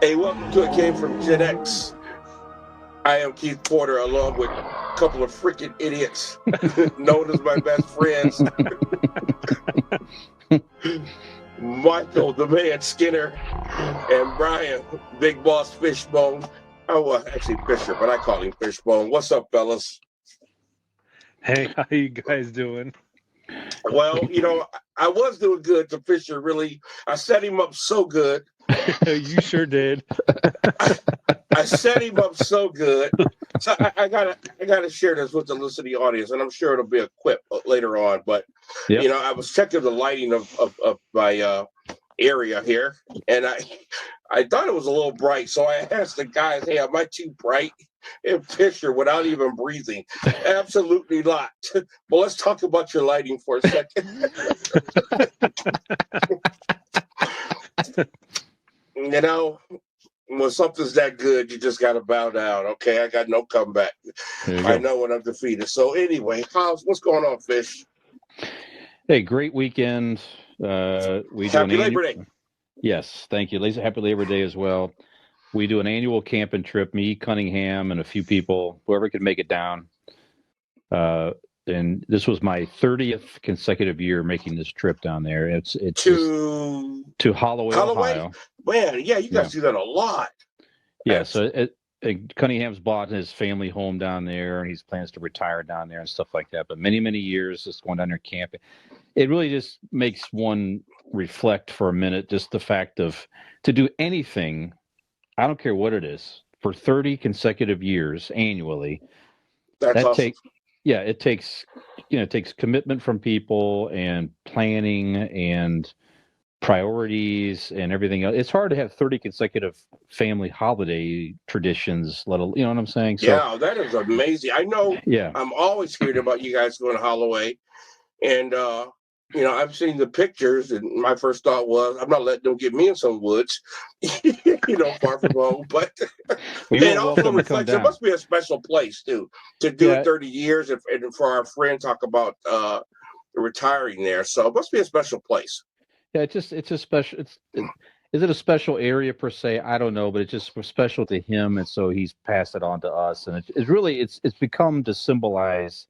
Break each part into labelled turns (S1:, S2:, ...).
S1: Hey, welcome to It Came From GenX. I am Keith Porter, along with a couple of freaking idiots known as my best friends. Michael, the man Skinner, and Brian, Big Boss Fishbone. Oh, well, actually Fisher, but I call him Fishbone. What's up, fellas?
S2: Hey, how you guys doing?
S1: Well, I was doing good to Fisher, really. I set him up so good.
S2: You sure did.
S1: I set him up so good. So I gotta share this with the listening audience, and I'm sure it'll be a quip later on. But
S3: Yep.
S1: I was checking the lighting of my area here, and I thought it was a little bright. So I asked the guys, "Hey, am I too bright?" And Fisher, without even breathing, absolutely not. Well, let's talk about your lighting for a second. When something's that good, you just got to bow down. Okay, I got no comeback. I know when I'm defeated. So anyway, what's going on, Fish?
S3: Hey, great weekend.
S1: Happy Labor Day.
S3: Yes, thank you. Happy Labor Day as well. We do an annual camping trip, me, Cunningham, and a few people, whoever could make it down. And this was my 30th consecutive year making this trip down there. It's to Holloway, Ohio.
S1: Man, yeah, you guys do that a lot.
S3: Yeah, so Cunningham's bought his family home down there, and he plans to retire down there and stuff like that. But many, many years just going down there camping. It really just makes one reflect for a minute, just the fact of to do anything, I don't care what it is, for 30 consecutive years annually.
S1: That's awesome.
S3: It takes commitment from people and planning and priorities and everything else. It's hard to have 30 consecutive family holiday traditions, you know what I'm saying? So,
S1: yeah, that is amazing. I know.
S3: Yeah,
S1: I'm always hearing about you guys going to Holloway, and I've seen the pictures, and my first thought was, I'm not letting them get me in some woods, far from home. But it also reflects it must be a special place too to do it 30 years, and for our friend talk about retiring there. So it must be a special place.
S3: Yeah, it's a special. Is it a special area per se? I don't know, but it's just special to him, and so he's passed it on to us, and it's become to symbolize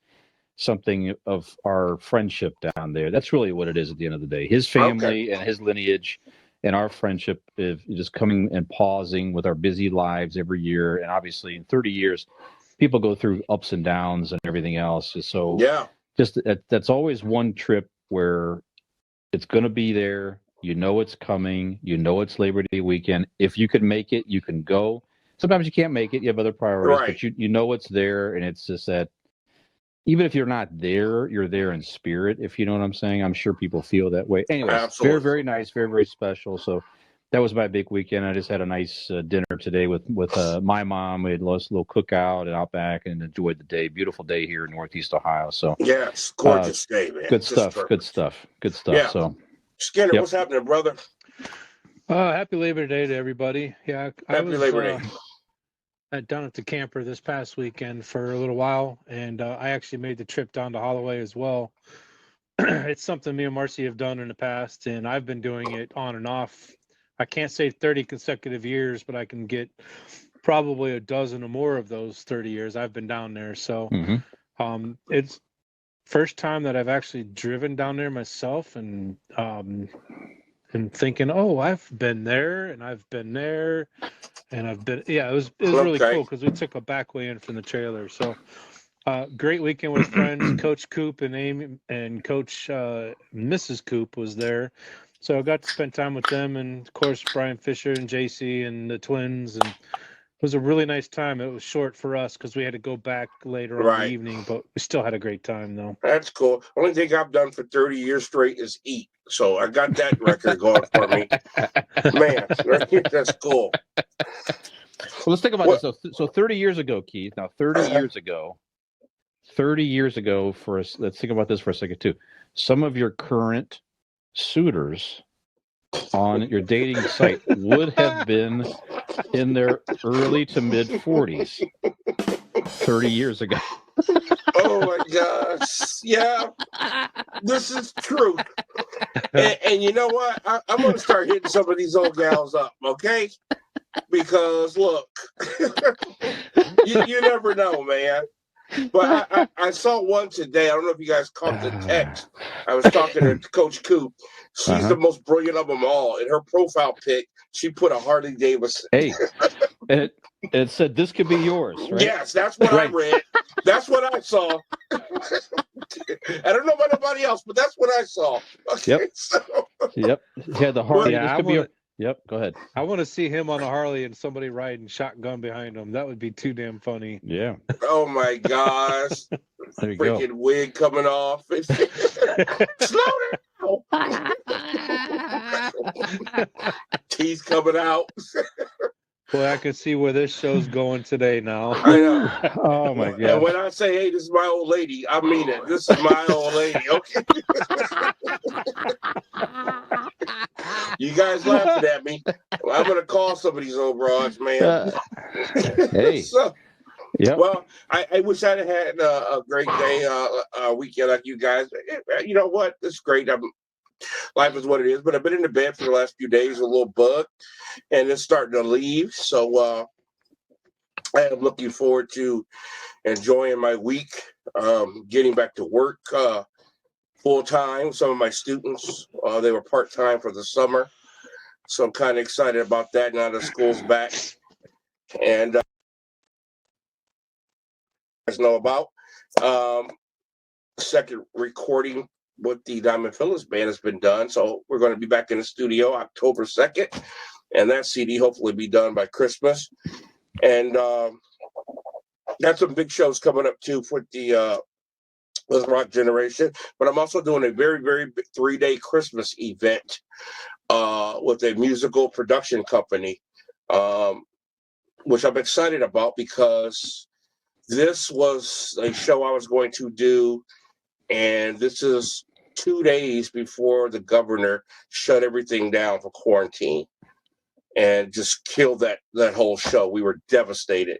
S3: something of our friendship down there. That's really what it is at the end of the day. His family and his lineage and our friendship is just coming and pausing with our busy lives every year, and obviously in 30 years, people go through ups and downs and everything else. So just that's always one trip where it's going to be there. It's coming. It's Labor Day weekend. If you can make it, you can go. Sometimes you can't make it. You have other priorities, but it's there. And it's just that even if you're not there, you're there in spirit, if you know what I'm saying. I'm sure people feel that way. Anyways, very, very nice, very, very special. So that was my big weekend. I just had a nice dinner today with my mom. We had a little cookout and out back and enjoyed the day. Beautiful day here in Northeast Ohio. So
S1: yes, gorgeous day, man.
S3: Good stuff.
S1: Yeah.
S3: So
S1: Skinner, what's happening, brother?
S2: Happy Labor Day to everybody. Yeah,
S1: Happy Labor Day.
S2: Down at the camper this past weekend for a little while, and I actually made the trip down to Holloway as well. It's something me and Marcy have done in the past, and I've been doing it on and off. I can't say 30 consecutive years, but I can get probably a dozen or more of those 30 years I've been down there. So it's first time that I've actually driven down there myself, and thinking, oh, I've been there and I've been there and I've been, it was really cool because we took a back way in from the trailer. So great weekend with friends. Coach Coop and Amy and Coach Mrs. Coop was there. So I got to spend time with them, and of course Brian Fisher and JC and the twins, and it was a really nice time. It was short for us because we had to go back later on in the evening, but we still had a great time though.
S1: That's cool. Only thing I've done for 30 years straight is eat. So I got that record going for me. Man, that's cool.
S3: Well, let's think about this. So 30 years ago, Keith. Now, 30 years ago, let's think about this for a second too. Some of your current suitors on your dating site would have been in their early to mid 40s 30 years ago.
S1: Oh my gosh. Yeah, this is true. And you know what? I'm going to start hitting some of these old gals up, okay? Because look, you never know, man. But I saw one today. I don't know if you guys caught the text. I was talking to Coach Coop. She's the most brilliant of them all. In her profile pic, she put a Harley Davidson.
S3: Hey, and it said this could be yours, right?
S1: Yes, that's what I read. That's what I saw. I don't know about nobody else, but that's what I saw. Okay,
S3: Yep.
S1: so.
S3: Yep. Yeah, the Harley.
S2: Yeah,
S3: this could be. Yep. Go ahead.
S2: I want to see him on a Harley and somebody riding shotgun behind him. That would be too damn funny.
S3: Yeah.
S1: Oh my gosh!
S3: There you
S1: Freaking
S3: go.
S1: wig coming off. Slow down. Teeth coming out.
S2: Boy, I can see where this show's going today now.
S1: I know.
S3: Oh my god!
S1: And when I say, "Hey, this is my old lady," I mean it. This is my old lady. Okay. You guys laughing at me? Well, I'm gonna call some of these old broads, man.
S3: Hey.
S1: So,
S3: yeah.
S1: Well, I wish I'd had a great day, weekend like you guys. You know what? It's great. Life is what it is. But I've been in the bed for the last few days, a little bug, and it's starting to leave. So I am looking forward to enjoying my week, getting back to work full time. Some of my students, they were part time for the summer, so I'm kind of excited about that now that school's back. And guys know about second recording with the Diamond Phillips Band has been done, so we're going to be back in the studio October 2nd, and that CD hopefully be done by Christmas. And got some big shows coming up too for the with Rock Generation, but I'm also doing a very, very big 3-day Christmas event with a musical production company, which I'm excited about because this was a show I was going to do, and this is 2 days before the governor shut everything down for quarantine and just killed that whole show. We were devastated.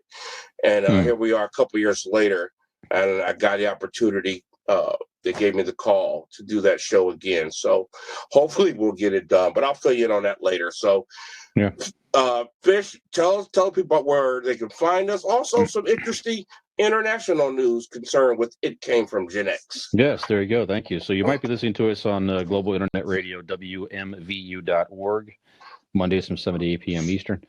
S1: And here we are a couple years later, and I got the opportunity. They gave me the call to do that show again. So hopefully we'll get it done, but I'll fill you in on that later. So
S3: yeah.
S1: Fish, tell people about where they can find us. Also some interesting international news concerned with It Came From GenX.
S3: Yes, there you go. Thank you. So you might be listening to us on Global Internet Radio, WMVU.org, Mondays from 7 to 8 p.m. Eastern,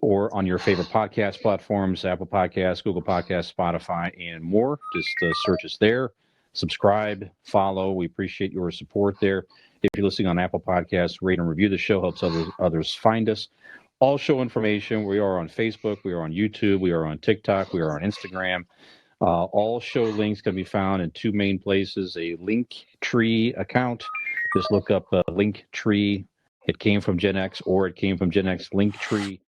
S3: or on your favorite podcast platforms, Apple Podcasts, Google Podcasts, Spotify, and more. Just search us there. Subscribe, follow. We appreciate your support there. If you're listening on Apple Podcasts, rate and review the show. Helps others find us. All show information. We are on Facebook. We are on YouTube. We are on TikTok. We are on Instagram. All show links can be found in two main places: a Linktree account. Just look up Linktree. It Came From GenX, or It Came From GenX Linktree.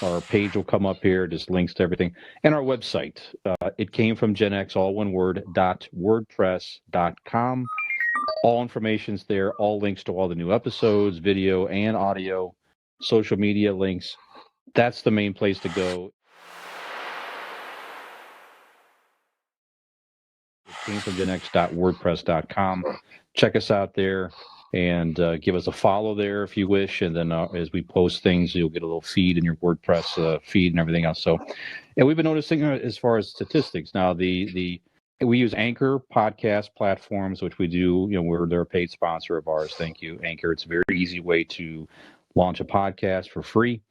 S3: Our page will come up here, just links to everything. And our website, It Came From GenX, all one word, .wordpress.com. All information's there, all links to all the new episodes, video and audio, social media links. That's the main place to go. It came from GenX.wordpress.com. Check us out there and give us a follow there if you wish. And then as we post things, you'll get a little feed in your WordPress feed and everything else. So, and we've been noticing as far as statistics now, we use Anchor podcast platforms, which we do. They're a paid sponsor of ours. Thank you, Anchor. It's a very easy way to launch a podcast for free.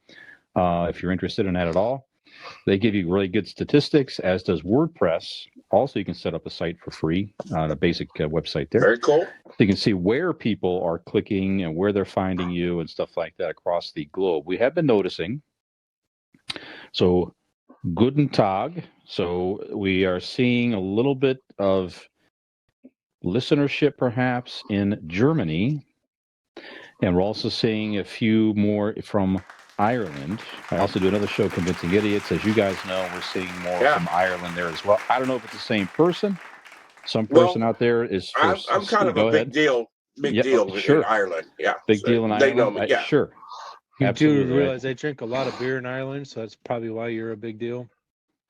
S3: If you're interested in that at all, they give you really good statistics, as does WordPress. Also, you can set up a site for free on a basic website there.
S1: Very cool.
S3: So you can see where people are clicking and where they're finding you and stuff like that across the globe. We have been noticing. So, Guten Tag. So we are seeing a little bit of listenership perhaps in Germany. And we're also seeing a few more from Ireland. I also do another show, Convincing Idiots. As you guys know, we're seeing more from Ireland there as well. I don't know if it's the same person. Some person out there is.
S1: I'm kind of a big deal. Big deal in Ireland. Yeah.
S3: Big deal in Ireland.
S1: They know me. Yeah.
S3: Sure.
S2: You
S3: Absolutely.
S2: do realize they drink a lot of beer in Ireland, so that's probably why you're a big deal.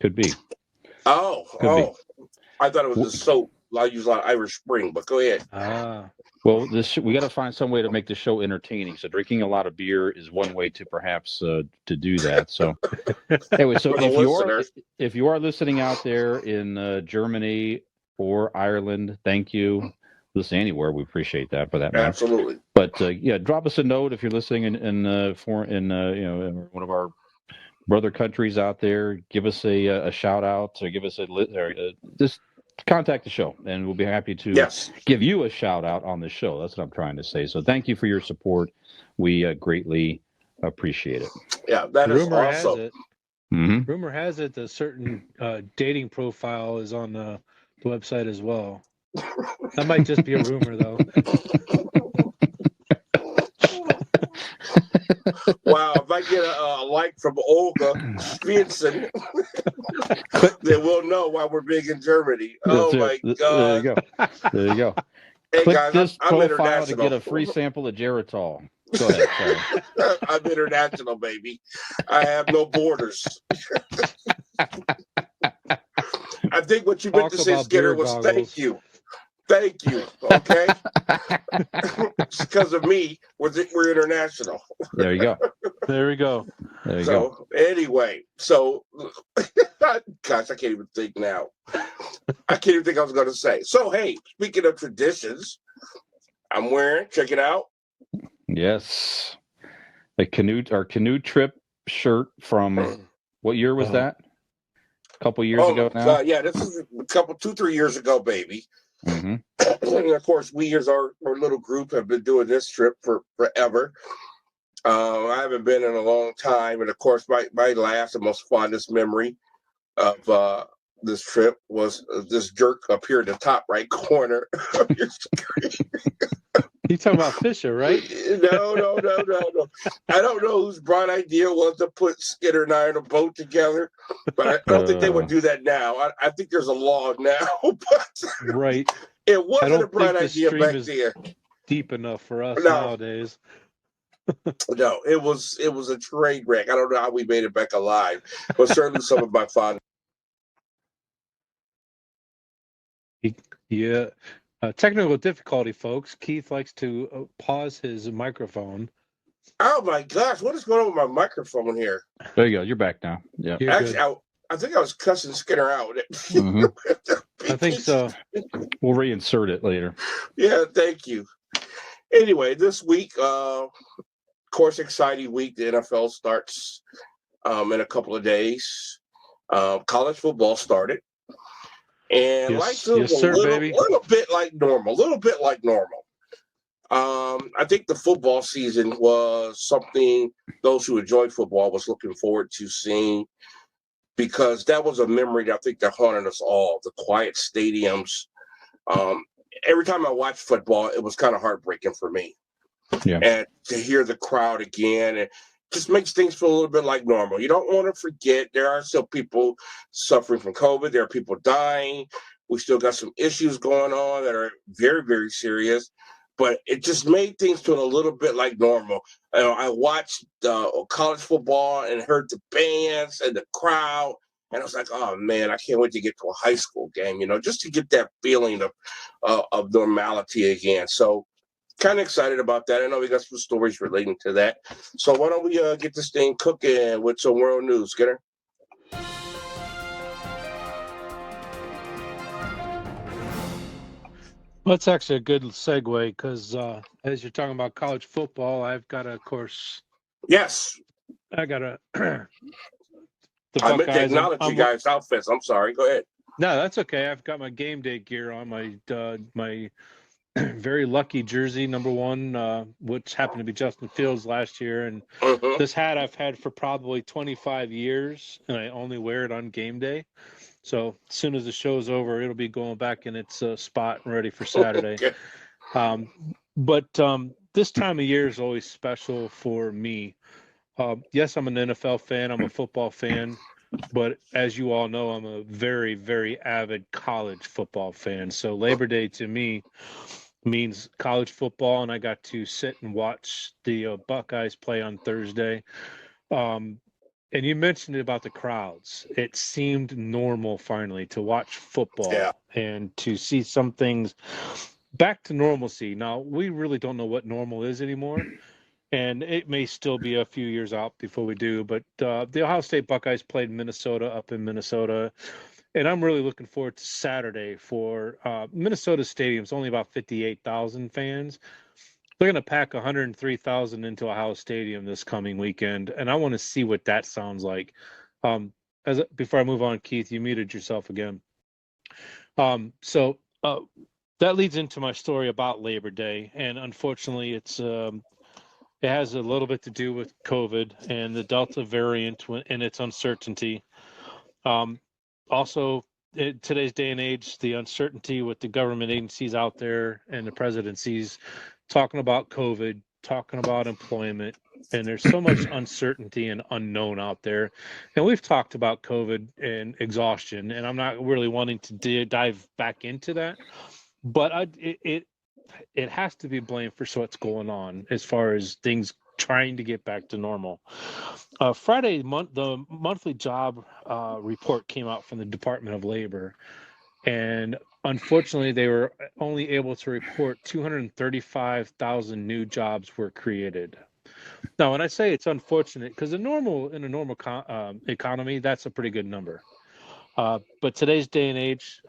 S3: Could be.
S1: Could be. I thought it was the soap. I use a lot of Irish Spring, but go ahead.
S3: Well, we got to find some way to make the show entertaining. So drinking a lot of beer is one way to perhaps to do that. So anyway, so if you are listening out there in Germany or Ireland, thank you. Listen anywhere, we appreciate that for that matter.
S1: Absolutely.
S3: But yeah, drop us a note if you're listening in one of our brother countries out there. Give us a shout out, or give us just contact the show, and we'll be happy to give you a shout out on the show. That's what I'm trying to say. So thank you for your support. We greatly appreciate it.
S1: Yeah, that is awesome.
S2: Rumor has it that certain dating profile is on the website as well. That might just be a rumor, though.
S1: Wow, if I get a like from Olga Svensson, then we'll know why we're big in Germany. Oh, my God.
S3: There you go.
S1: Hey,
S3: Click
S1: guys,
S3: this
S1: I'm
S3: profile to get a free sample of Geritol. Go ahead.
S1: I'm international, baby. I have no borders. I think what you meant to say, Skinner, was thank you. Thank you. Okay? It's because of me. We're international.
S3: There you go.
S2: There we go.
S3: There you go.
S1: Anyway, gosh, I can't even think now. I can't even think I was going to say. So, hey, speaking of traditions, I'm wearing, check it out.
S3: Yes. Our canoe trip shirt from, what year was that? A couple years ago now?
S1: Yeah, this is 2-3 years ago, baby.
S3: Mm-hmm.
S1: And of course, we as our little group have been doing this trip for forever. I haven't been in a long time, and of course, my last and most fondest memory of this trip was this jerk up here in the top right corner of your screen.
S2: You talking about Fisher, right?
S1: No. I don't know whose bright idea was to put Skinner and I in a boat together, but I don't think they would do that now. I think there's a law now, but
S2: right.
S1: It wasn't a bright idea back then.
S2: Deep enough for us nowadays.
S1: No, it was a train wreck. I don't know how we made it back alive, but certainly some of my fond.
S2: Yeah. Technical difficulty, folks. Keith likes to pause his microphone.
S1: Oh my gosh, what is going on with my microphone here?
S3: There you go. You're back now. Yeah.
S1: Actually, I think I was cussing Skinner out.
S2: Mm-hmm. I think so.
S3: We'll reinsert it later.
S1: Yeah, thank you. Anyway, this week, of course, exciting week. The NFL starts in a couple of days. College football started. And life feels a little bit like normal. I think the football season was something those who enjoyed football was looking forward to seeing, because that was a memory that I think that haunted us all, the quiet stadiums. Every time I watched football, it was kind of heartbreaking for me.
S3: Yeah.
S1: And to hear the crowd again, it just makes things feel a little bit like normal. You don't want to forget there are still people suffering from COVID. There are people dying. We still got some issues going on that are very, very serious. But it just made things feel a little bit like normal. I watched college football and heard the bands and the crowd. And I was like, oh, man, I can't wait to get to a high school game, just to get that feeling of normality again. So kind of excited about that. I know we got some stories relating to that. So why don't we get this thing cooking with some world news, Skinner?
S2: Well, that's actually a good segue because as you're talking about college football, I've got of course.
S1: Yes.
S2: I got to.
S1: I meant to acknowledge you guys' outfits. I'm sorry. Go ahead.
S2: No, that's okay. I've got my game day gear on, my very lucky jersey, number 1, which happened to be Justin Fields last year. And this hat I've had for probably 25 years, and I only wear it on game day. So as soon as the show's over, it'll be going back in its spot and ready for Saturday. Okay. But this time of year is always special for me. Yes, I'm an NFL fan. I'm a football fan. But as you all know, I'm a very, very avid college football fan. So Labor Day to me means college football, and I got to sit and watch the Buckeyes play on Thursday. And you mentioned about the crowds. It seemed normal finally to watch football and to see some things back to normalcy. Now, we really don't know what normal is anymore, and it may still be a few years out before we do, but the Ohio State Buckeyes played Minnesota up in Minnesota, and I'm really looking forward to Saturday for Minnesota Stadium's only about 58,000 fans. They're going to pack 103,000 into Ohio Stadium this coming weekend, and I want to see what that sounds like. Before I move on, Keith, you muted yourself again. So that leads into my story about Labor Day, and unfortunately, it has a little bit to do with COVID and the Delta variant and its uncertainty. Also, in today's day and age, the uncertainty with the government agencies out there and the presidencies talking about COVID, talking about employment, and there's so much uncertainty and unknown out there. And we've talked about COVID and exhaustion, and I'm not really wanting to dive back into that, but it has to be blamed for what's going on as far as things trying to get back to normal. Friday, the monthly job report came out from the Department of Labor, and unfortunately, they were only able to report 235,000 new jobs were created. Now, when I say it's unfortunate, because in a normal economy, that's a pretty good number. But today's day and age,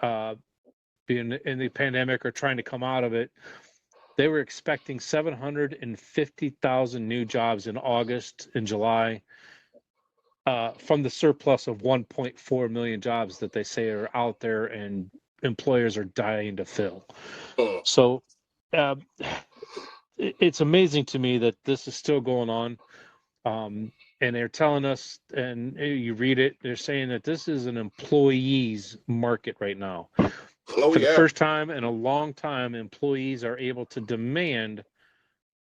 S2: being in the pandemic or trying to come out of it, they were expecting 750,000 new jobs in August and July from the surplus of 1.4 million jobs that they say are out there and employers are dying to fill. So it's amazing to me that this is still going on. And they're telling us, and you read it, they're saying that this is an employees market right now. For the first time in a long time, employees are able to demand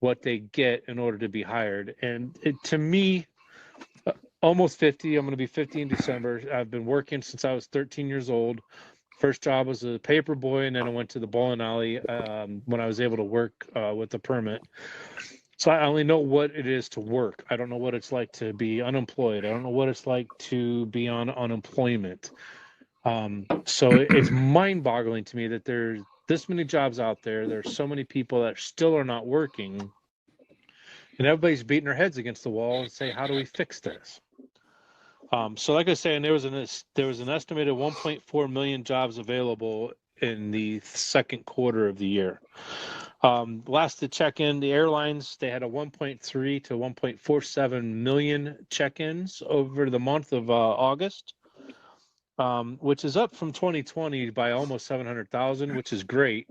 S2: what they get in order to be hired. And to me, almost 50, I'm going to be 50 in December. I've been working since I was 13 years old. First job was a paper boy, and then I went to the bowling alley when I was able to work with a permit. So I only know what it is to work. I don't know what it's like to be unemployed. I don't know what it's like to be on unemployment. So it's mind-boggling to me that there's this many jobs out there. There's so many people that still are not working, and everybody's beating their heads against the wall and say, "How do we fix this?" So, like I was saying, there was an estimated 1.4 million jobs available in the second quarter of the year. Last to check in, the airlines, they had a 1.3 to 1.47 million check-ins over the month of August. Which is up from 2020 by almost 700,000, which is great.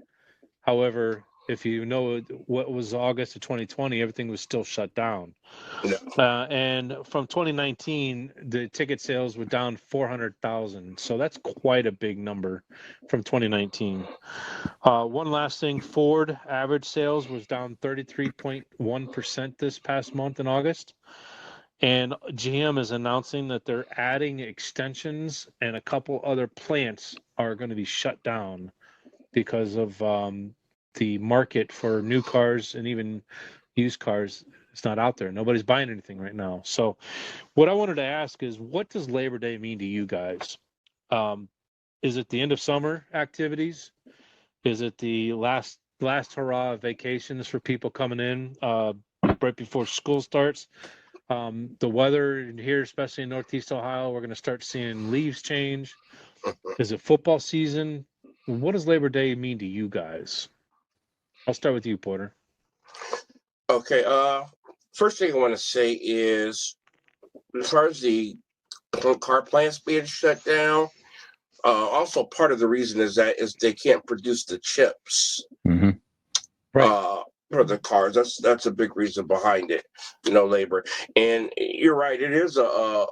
S2: However, if you know what was August of 2020, everything was still shut down. And from 2019, the ticket sales were down 400,000. So that's quite a big number from 2019. One last thing, Ford average sales was down 33.1% this past month in August. And GM is announcing that they're adding extensions, and a couple other plants are going to be shut down because of the market for new cars and even used cars. It's not out there. Nobody's buying anything right now. So what I wanted to ask is, what does Labor Day mean to you guys? Is it the end of summer activities? Is it the last hurrah of vacations for people coming in right before school starts? The weather here, especially in Northeast Ohio, we're going to start seeing leaves change. Is it football season? What does Labor Day mean to you guys? I'll start with you, Porter.
S1: Okay. First thing I want to say is, as far as the car plants being shut down, also part of the reason is they can't produce the chips.
S3: Mm-hmm.
S1: Right. For the cars. That's a big reason behind it, labor. And you're right, it is for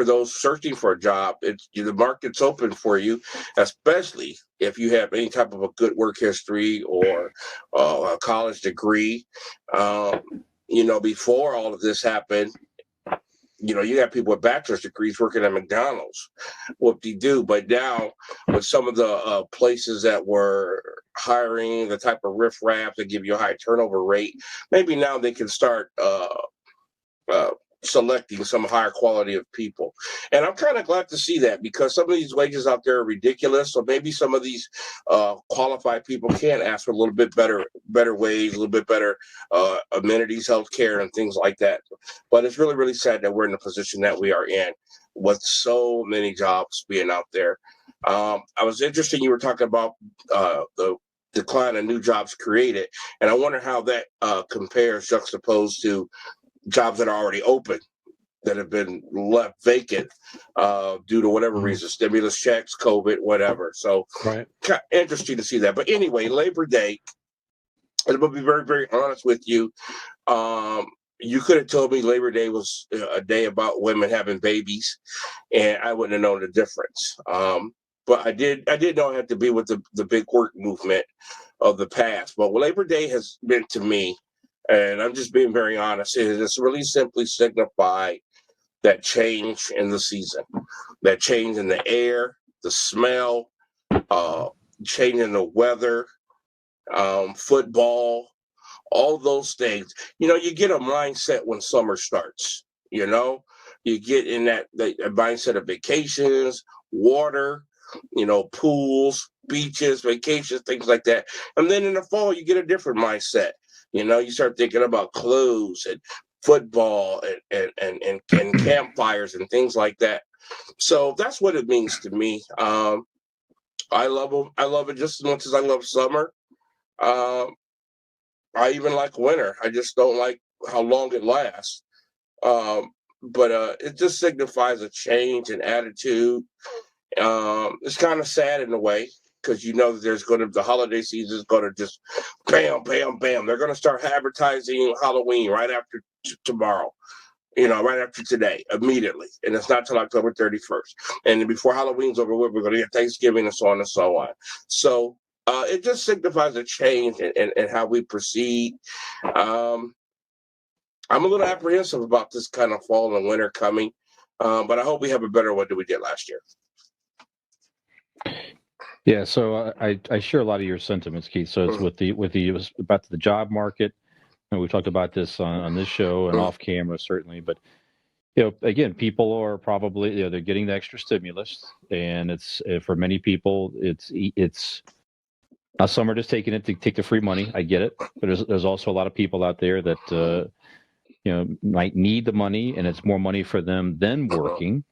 S1: those searching for a job, the market's open for you, especially if you have any type of a good work history or a college degree. Before all of this happened, You got people with bachelor's degrees working at McDonald's, whoop-de-doo. But now, with some of the places that were hiring the type of riffraff that give you a high turnover rate, maybe now they can start selecting some higher quality of people. And I'm kind of glad to see that, because some of these wages out there are ridiculous. So maybe some of these qualified people can ask for a little bit better wage, a little bit better amenities, healthcare, and things like that. But it's really, really sad that we're in the position that we are in, with so many jobs being out there. I was interested, you were talking about the decline of new jobs created, and I wonder how that compares, juxtaposed to jobs that are already open, that have been left vacant due to whatever reason, stimulus checks, COVID, whatever. So interesting to see that. But anyway, Labor Day, I'm going to be very, very honest with you. You could have told me Labor Day was a day about women having babies, and I wouldn't have known the difference. But I did know I had to be with the big work movement of the past. But what Labor Day has been to me, and I'm just being very honest, it's really simply signify that change in the season, that change in the air, the smell, change in the weather, football, all those things. You get a mindset when summer starts. You get in that mindset of vacations, water, pools, beaches, vacations, things like that. And then in the fall, you get a different mindset. You start thinking about clothes and football and campfires and things like that. So that's what it means to me. I love them. I love it just as much as I love summer. I even like winter. I just don't like how long it lasts. But it just signifies a change in attitude. It's kind of sad in a way, because that the holiday season is going to just bam, bam, bam. They're going to start advertising Halloween right after tomorrow, right after today, immediately. And it's not till October 31st. And before Halloween's over with, we're going to get Thanksgiving and so on and so on. So it just signifies a change in how we proceed. I'm a little apprehensive about this kind of fall and winter coming, but I hope we have a better one than we did last year.
S3: Yeah, so I share a lot of your sentiments, Keith. So it's about the job market, and we talked about this on this show and off camera certainly. But again, people are probably they're getting the extra stimulus, and it's for many people it's some are just taking it to take the free money. I get it, but there's also a lot of people out there that might need the money, and it's more money for them than working.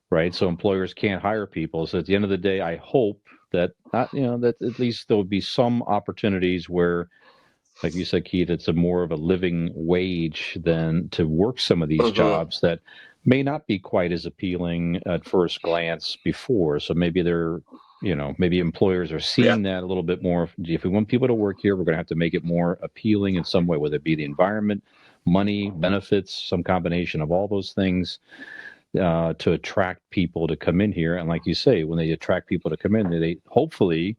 S3: Right, so employers can't hire people. So at the end of the day, I hope that that at least there will be some opportunities where, like you said, Keith, it's a more of a living wage than to work some of these jobs that may not be quite as appealing at first glance before. So maybe maybe employers are seeing that a little bit more. If we want people to work here, we're going to have to make it more appealing in some way, whether it be the environment, money, benefits, some combination of all those things. To attract people to come in here. And like you say, when they attract people to come in, they hopefully,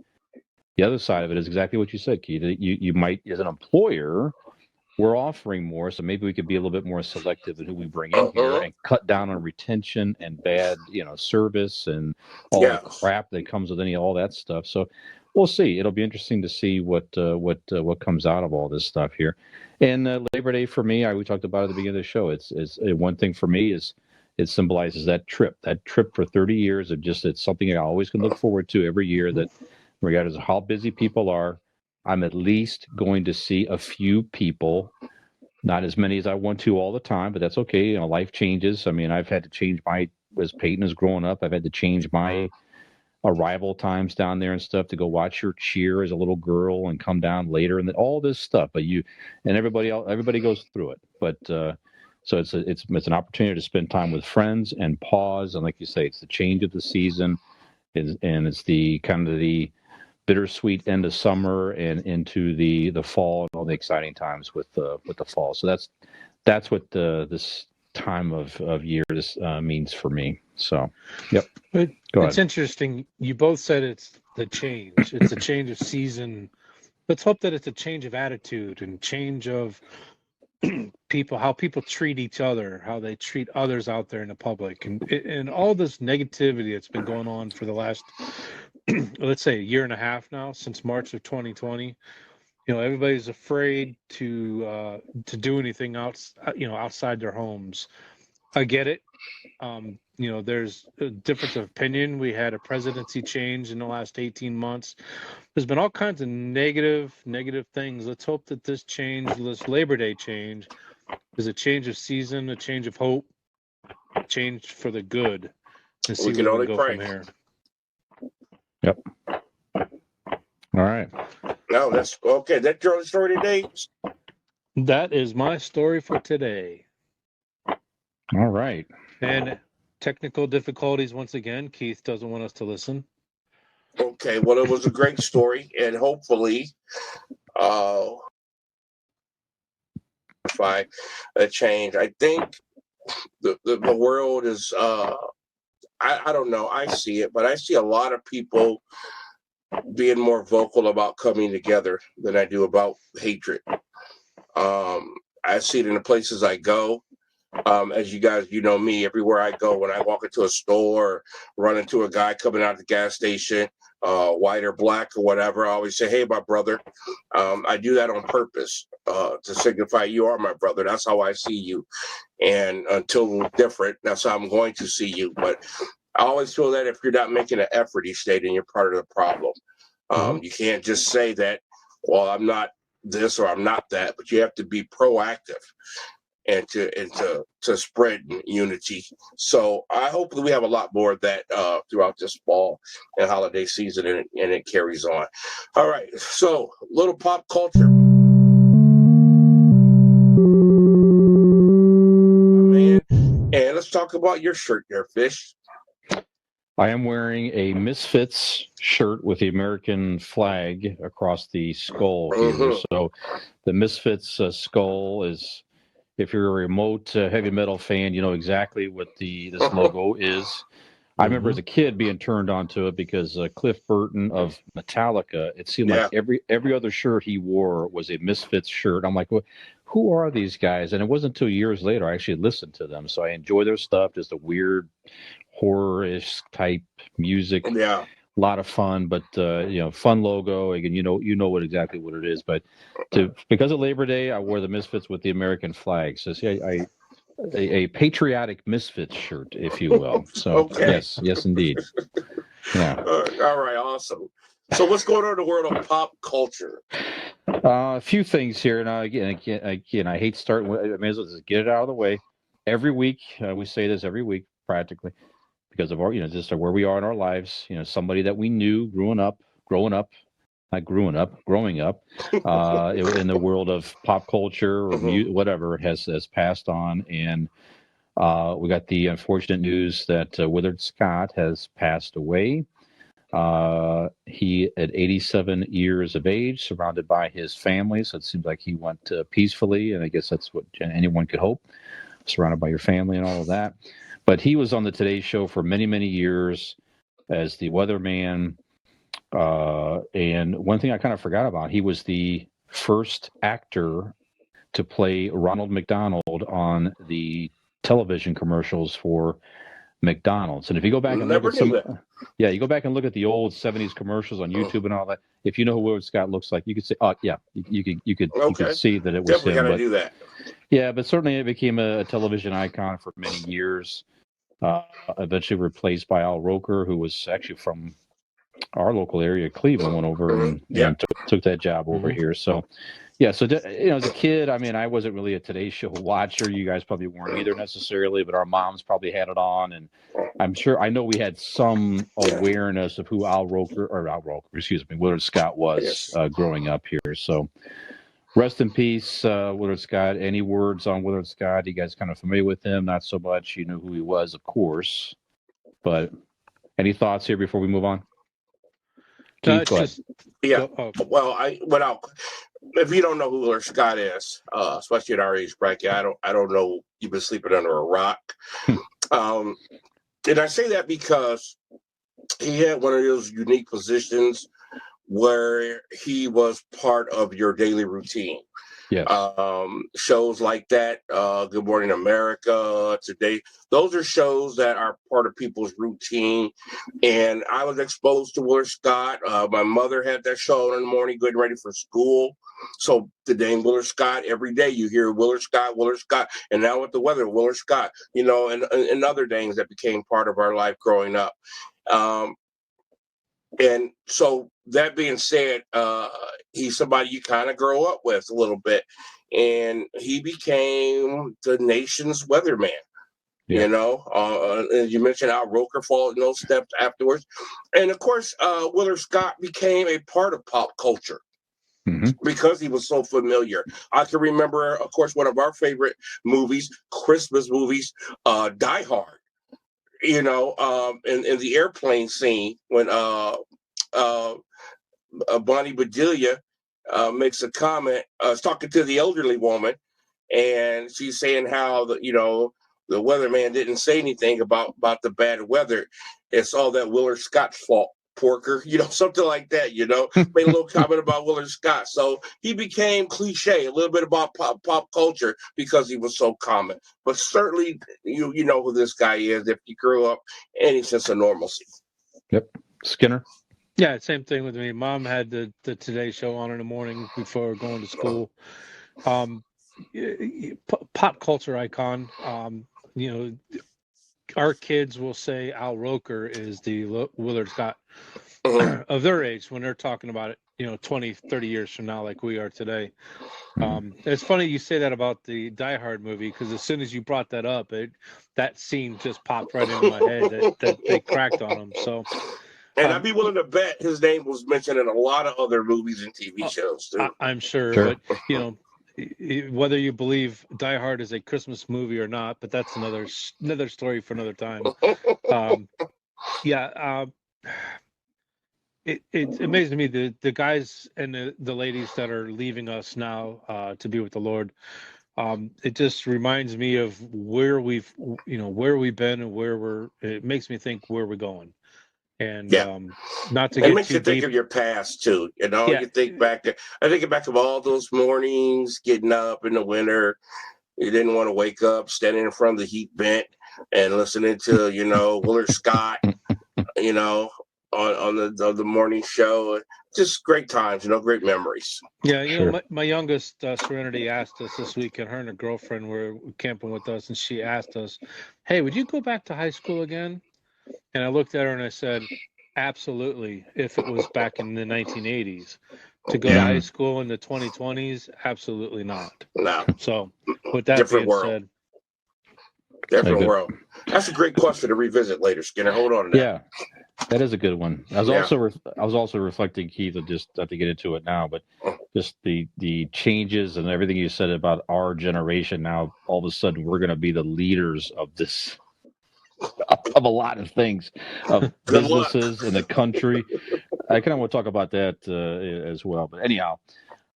S3: the other side of it is exactly what you said, Keith. You might, as an employer, we're offering more, so maybe we could be a little bit more selective in who we bring in here and cut down on retention and bad, service and all the crap that comes with all that stuff. So we'll see. It'll be interesting to see what comes out of all this stuff here. And Labor Day for me, we talked about at the beginning of the show. It's one thing for me is it symbolizes that trip for 30 years of it's something I always can look forward to every year, that regardless of how busy people are, I'm at least going to see a few people, not as many as I want to all the time, but that's okay. Life changes. I mean, I've had to change as Peyton is growing up, I've had to change my arrival times down there and stuff to go watch her cheer as a little girl and come down later and all this stuff. But everybody goes through it. But, so it's an opportunity to spend time with friends and pause. And like you say, it's the change of the season, and it's the kind of the bittersweet end of summer and into the fall and all the exciting times with the fall. So that's what this time of year means for me. So, yep.
S2: It's interesting. You both said it's the change. It's a change of season. Let's hope that it's a change of attitude and change of how people treat each other, how they treat others out there in the public, and all this negativity that's been going on for the last, let's say, a year and a half now, since March of 2020. Everybody's afraid to do anything outside their homes. I get it. There's a difference of opinion. We had a presidency change in the last 18 months. There's been all kinds of negative things. Let's hope that this Labor Day change, is a change of season, a change of hope, a change for the good, and see where we can go from here.
S3: Yep. All right.
S1: No, that's okay. That's your story today.
S2: That is my story for today.
S3: All right.
S2: And technical difficulties once again. Keith doesn't want us to listen.
S1: Okay. Well, it was a great story, and hopefully, by a change. I think the world is. I don't know. I see it, but I see a lot of people being more vocal about coming together than I do about hatred. I see it in the places I go. As you guys, me, everywhere I go, when I walk into a store, run into a guy coming out of the gas station, white or black or whatever, I always say, hey, my brother. I do that on purpose to signify you are my brother. That's how I see you. And until different, that's how I'm going to see you. But I always feel that if you're not making an effort each day, then you're part of the problem. You can't just say that, well, I'm not this or I'm not that, but you have to be proactive and to spread unity. So I hope that we have a lot more of that throughout this fall and holiday season, and it carries on. All right, so little pop culture. Man, and let's talk about your shirt there, Fish.
S3: I am wearing a Misfits shirt with the American flag across the skull here. So the Misfits skull is, if you're a remote heavy metal fan, you know exactly what this logo is. I remember as a kid being turned on to it because Cliff Burton of Metallica, it seemed like every other shirt he wore was a Misfits shirt. I'm like, well, who are these guys? And it wasn't until years later I actually listened to them. So I enjoy their stuff, just a weird horror-ish type music.
S1: Yeah.
S3: A lot of fun, but fun logo. Again, you know exactly what it is. But because of Labor Day, I wore the Misfits with the American flag. So see, a patriotic Misfits shirt, if you will. So yes, indeed. Yeah.
S1: All right, awesome. So what's going on in the world of pop culture?
S3: A few things here. Now again, I hate starting. I may as well just get it out of the way. Every week, we say this every week, practically, because of our, just where we are in our lives. Somebody that we knew growing up, in the world of pop culture or whatever has passed on. And we got the unfortunate news that Willard Scott has passed away. He at 87 years of age, surrounded by his family. So it seems like he went peacefully. And I guess that's what anyone could hope, surrounded by your family and all of that. But he was on the Today Show for many, many years as the weatherman. And one thing I kind of forgot about, he was the first actor to play Ronald McDonald on the television commercials for McDonald's. And if you go back and look at you go back and look at the old 70s commercials on YouTube and all that, if you know who Willard Scott looks like, you could say, oh yeah, you could see that it was
S1: definitely
S3: him.
S1: Gotta do that.
S3: Yeah, but certainly it became a television icon for many years. Eventually replaced by Al Roker, who was actually from our local area, Cleveland, went over and took that job over here. So, as a kid, I mean, I wasn't really a Today Show watcher. You guys probably weren't either necessarily, but our moms probably had it on, and I know we had some awareness of who Willard Scott was growing up here. So, rest in peace, Willard Scott. Any words on Willard Scott? You guys kind of familiar with him? Not so much. You know who he was, of course. But any thoughts here before we move on? Keith, go ahead.
S1: Well, if you don't know who Willard Scott is, especially at our age bracket, I don't know. You've been sleeping under a rock. And I say that because he had one of those unique positions where he was part of your daily routine.
S3: Yes.
S1: Shows like that, Good Morning America, Today. Those are shows that are part of people's routine. And I was exposed to Willard Scott. My mother had that show in the morning, getting ready for school. So the name Willard Scott, every day you hear Willard Scott, and now with the weather, Willard Scott, and other names that became part of our life growing up. And so that being said, he's somebody you kind of grow up with a little bit. And he became the nation's weatherman.
S3: Yeah.
S1: As you mentioned, Al Roker followed in those steps afterwards. And of course, Willard Scott became a part of pop culture because he was so familiar. I can remember, of course, one of our favorite movies, Christmas movies, Die Hard. In the airplane scene when Bonnie Bedelia makes a comment, talking to the elderly woman, and she's saying how the weatherman didn't say anything about the bad weather. It's all that Willard Scott's fault, porker, something like that. Made a little comment about Willard Scott, so he became cliche, a little bit about pop culture because he was so common. But certainly, you know who this guy is if you grew up any sense of normalcy.
S3: Yep, Skinner.
S2: Yeah, same thing with me. Mom had the Today Show on in the morning before going to school. Pop culture icon. Our kids will say Al Roker is the Willard Scott of their age when they're talking about it, 20, 30 years from now, like we are today. It's funny you say that about the Die Hard movie, because as soon as you brought that up, that scene just popped right into my head that they cracked on him. So.
S1: And I'd be willing to bet his name was mentioned in a lot of other movies and TV shows too.
S2: I'm sure, but whether you believe Die Hard is a Christmas movie or not, but that's another story for another time. It's amazing to me the guys and the ladies that are leaving us now to be with the Lord. It just reminds me of where we've been and it makes me think where we're going. And not to get
S1: it makes
S2: too
S1: you think
S2: deep.
S1: of your past too. You think back. I think back of all those mornings, getting up in the winter. You didn't want to wake up, standing in front of the heat vent and listening to Willard Scott. On the morning show. Just great times. Great memories.
S2: Yeah, sure. My youngest Serenity asked us this weekend. Her and her girlfriend were camping with us, and she asked us, "Hey, would you go back to high school again?" And I looked at her and I said, absolutely, if it was back in the 1980s. To go to high school in the 2020s, absolutely not.
S1: No.
S2: So with that
S1: different
S2: being
S1: world.
S2: said.
S1: Different world. That's a great question to revisit later, Skinner. Hold on to that.
S3: Yeah, that is a good one. I was also reflecting, Keith, just not to get into it now, but just the changes and everything you said about our generation. Now, all of a sudden, we're going to be the leaders of this. Of a lot of things, of businesses in the country. I kind of want to talk about that as well. But anyhow,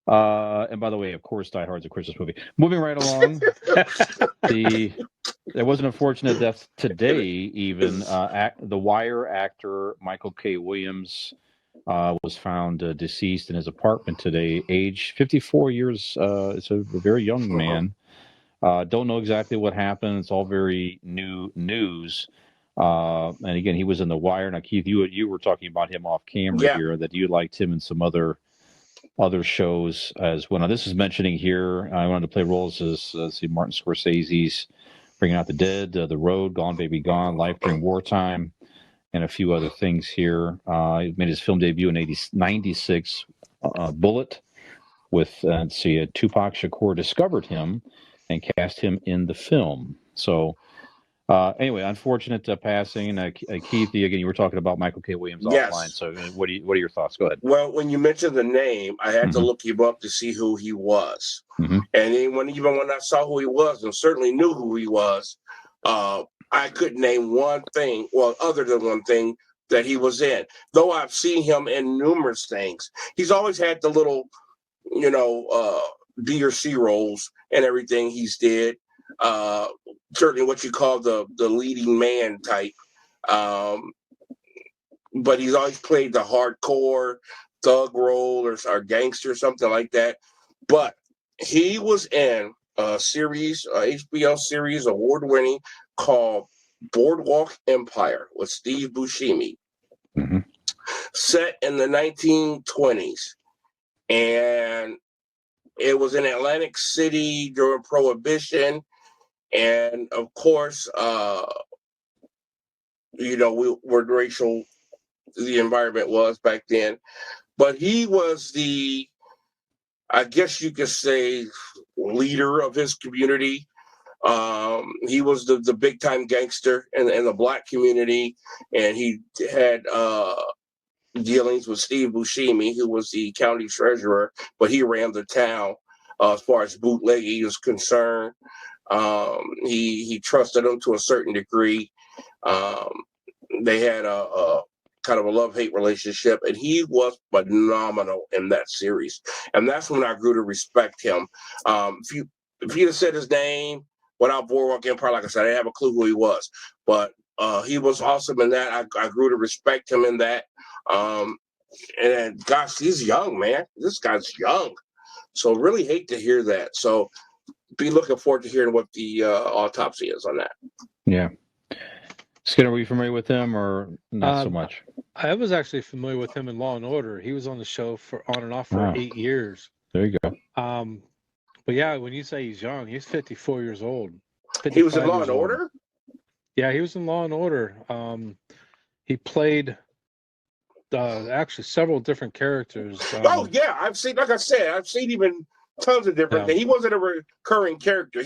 S3: and by the way, of course, Die Hard's a Christmas movie. Moving right along, there was an unfortunate death today. Even the Wire actor Michael K. Williams was found deceased in his apartment today, age 54 years. It's a very young man. Don't know exactly what happened. It's all very new news. And again, he was in The Wire. Now, Keith, you were talking about him off camera here, that you liked him in some other shows as well. Now, this is mentioning here, I wanted to play roles as Martin Scorsese's Bringing Out the Dead, The Road, Gone Baby Gone, Life During Wartime, and a few other things here. He made his film debut in 96, Bullet, with, Tupac Shakur discovered him and cast him in the film. So, anyway, unfortunate passing. Keith, again, you were talking about Michael K. Williams offline. So, what are your thoughts? Go ahead.
S1: Well, when you mentioned the name, I had to look him up to see who he was. And then when I saw who he was, and certainly knew who he was, I couldn't name one thing, other than one thing that he was in. Though I've seen him in numerous things, he's always had the little, B or C roles and everything he's did. Certainly what you call the leading man type. But he's always played the hardcore thug role or gangster, something like that. But He was in a series, HBO series, award-winning, called Boardwalk Empire with Steve Buscemi, set in the 1920s. And it was in Atlantic City during Prohibition. And of course, where racial the environment was back then. But he was I guess you could say, leader of his community. He was the big time gangster in the black community, and he had dealings with Steve Buscemi, who was the county treasurer, but he ran the town as far as bootlegging is concerned. He trusted him to a certain degree. They had a kind of a love-hate relationship, and he was phenomenal in that series. And that's when I grew to respect him. If you'd have said his name without Boardwalk Empire, like I said, I didn't have a clue who he was. But he was awesome in that. I grew to respect him in that. And gosh, he's young, man. This guy's young. So really hate to hear that. So be looking forward to hearing what the autopsy is on that.
S3: Yeah. Skinner, were you familiar with him or not so much?
S2: I was actually familiar with him in Law and Order. He was on the show on and off for 8 years.
S3: There you go.
S2: But yeah, when you say he's young, he's 54 years old.
S1: He was in Law and Order?
S2: Yeah, he was in Law and Order. He played actually several different characters.
S1: Yeah, I've seen, like I said, I've seen even tons of different things. He wasn't a recurring character.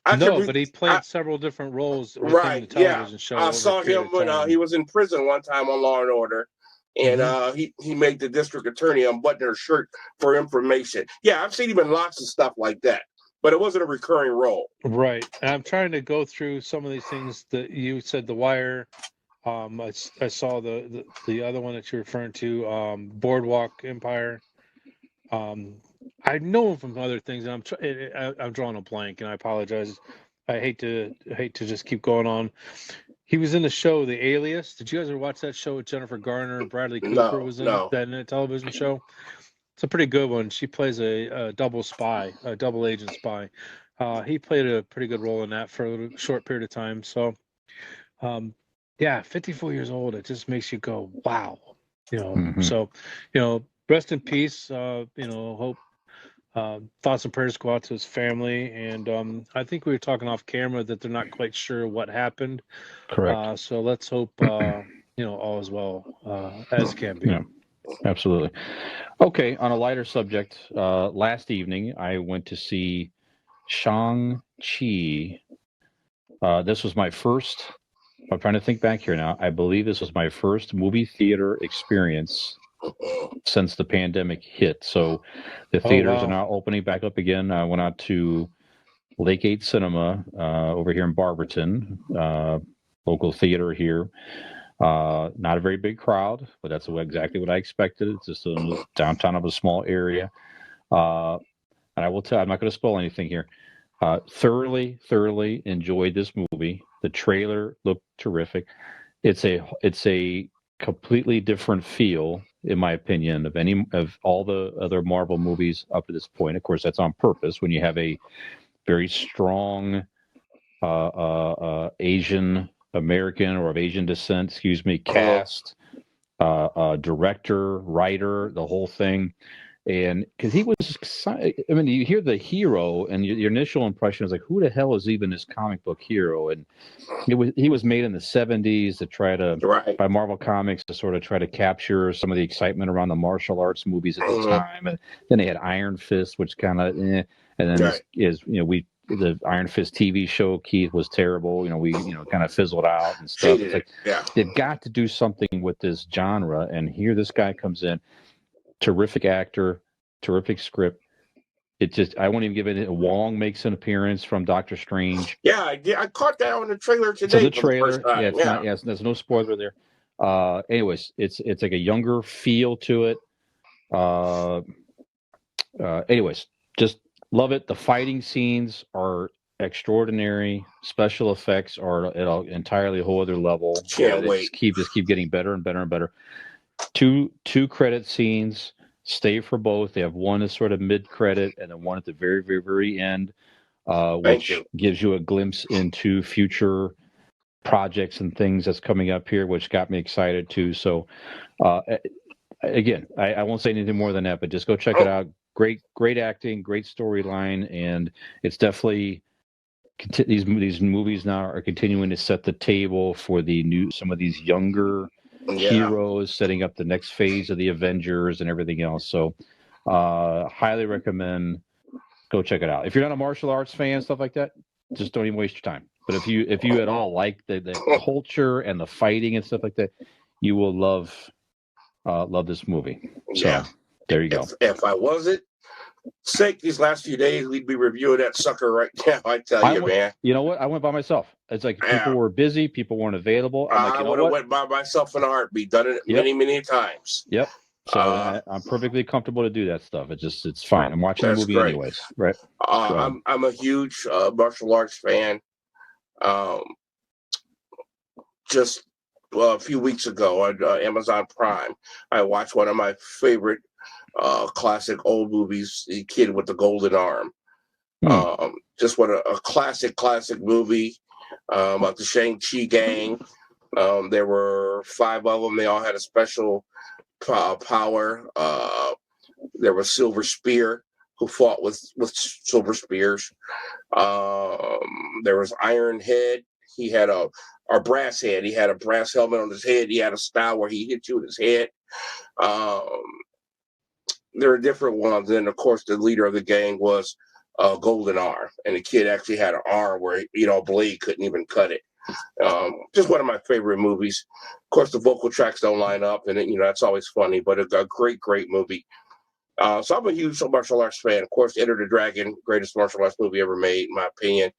S2: But he played several different roles within the television show.
S1: I saw him when he was in prison one time on Law and Order, and he made the district attorney unbutton her shirt for information. Yeah, I've seen even lots of stuff like that, but it wasn't a recurring role.
S2: Right. And I'm trying to go through some of these things that you said. The Wire. I saw the other one that you're referring to, Boardwalk Empire. I know him from other things, and I'm drawing a blank, and I apologize. I hate to just keep going on. He was in the show The Alias. Did you guys ever watch that show with Jennifer Garner? Bradley Cooper was in that television show. It's a pretty good one. She plays a double spy, a double agent spy. He played a pretty good role in that for a short period of time. So, yeah, 54 years old. It just makes you go, wow. So, rest in peace. Hope. Thoughts and prayers go out to his family, and I think we were talking off camera that they're not quite sure what happened.
S3: Correct.
S2: So let's hope all is well as can be.
S3: Yeah, absolutely. Okay, on a lighter subject, last evening I went to see Shang-Chi. This was my first. I'm trying to think back here now. I believe this was my first movie theater experience since the pandemic hit. So the theaters are now opening back up again. I went out to Lake 8 Cinema over here in Barberton, local theater here. Not a very big crowd, but that's exactly what I expected. It's just a downtown of a small area. And I will tell you, I'm not going to spoil anything here. Thoroughly enjoyed this movie. The trailer looked terrific. It's a completely different feel, in my opinion, of all the other Marvel movies up to this point. Of course, that's on purpose. When you have a very strong Asian American or of Asian descent, cast, director, writer, the whole thing. And because he was, you hear the hero, and your initial impression is like, who the hell is even this comic book hero? And he was made in the 70s to try to, by Marvel Comics, to sort of try to capture some of the excitement around the martial arts movies at the time. And then they had Iron Fist, which kind of, and then the Iron Fist TV show, Keith, was terrible. We kind of fizzled out and stuff. It's like, they've got to do something with this genre. And here this guy comes in. Terrific actor, terrific script. It just, I won't even give it. Wong makes an appearance from Doctor Strange.
S1: Yeah, I caught that on the trailer today.
S3: So the trailer, not. There's no spoiler there. Anyways, it's like a younger feel to it. Anyways, just love it. The fighting scenes are extraordinary. Special effects are at an entirely whole other level.
S1: Can't wait.
S3: Just keep getting better and better and better. Two credit scenes stay for both. They have one as sort of mid-credit and then one at the very, very, very end, which gives you a glimpse into future projects and things that's coming up here, which got me excited too. So, again, I won't say anything more than that, but just go check it out. Great acting, great storyline, and it's definitely these movies now are continuing to set the table for some of these younger heroes, setting up the next phase of the Avengers and everything else. So, highly recommend. Go check it out. If you're not a martial arts fan, stuff like that, just don't even waste your time. But if you at all like the culture and the fighting and stuff like that, you will love this movie. So there you go.
S1: If I wasn't sick these last few days, we'd be reviewing that sucker right now. I tell you, man.
S3: You know what? I went by myself. It's like people were busy, people weren't available.
S1: I would have went by myself in a heartbeut. Done it many times.
S3: Yep. So I'm perfectly comfortable to do that stuff. It's fine. I'm watching the movie anyways, right?
S1: I'm a huge martial arts fan. Just a few weeks ago on Amazon Prime, I watched one of my favorite classic old movies, The Kid with the Golden Arm. Just what a classic movie about the Shang-Chi gang. There were 5 of them. They all had a special power. There was Silver Spear, who fought with silver spears. There was Iron Head. He had a brass head. He had a brass helmet on his head. He had a style where he hit you with his head. There are different ones. And, of course, the leader of the gang was Golden Arm. And the kid actually had an arm where, a blade couldn't even cut it. Just one of my favorite movies. Of course, the vocal tracks don't line up, and that's always funny, but a great movie. So I'm a huge martial arts fan. Of course, Enter the Dragon, greatest martial arts movie ever made, in my opinion.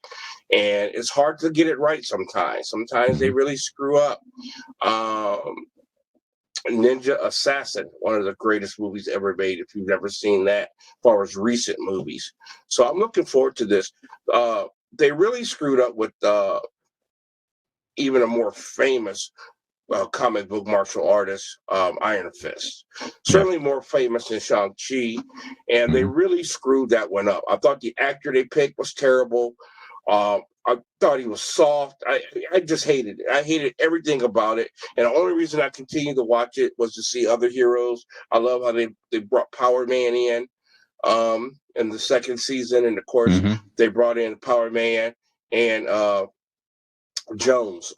S1: And it's hard to get it right sometimes. Sometimes they really screw up. Ninja Assassin, one of the greatest movies ever made, if you've never seen that, as far as recent movies. So I'm looking forward to this. They really screwed up with even a more famous comic book martial artist, Iron Fist. Certainly more famous than Shang-Chi, and they really screwed that one up. I thought the actor they picked was terrible. I thought he was soft. I just hated it. I hated everything about it. And the only reason I continued to watch it was to see other heroes. I love how they brought Power Man in the second season. And, of course, they brought in Power Man and Jones.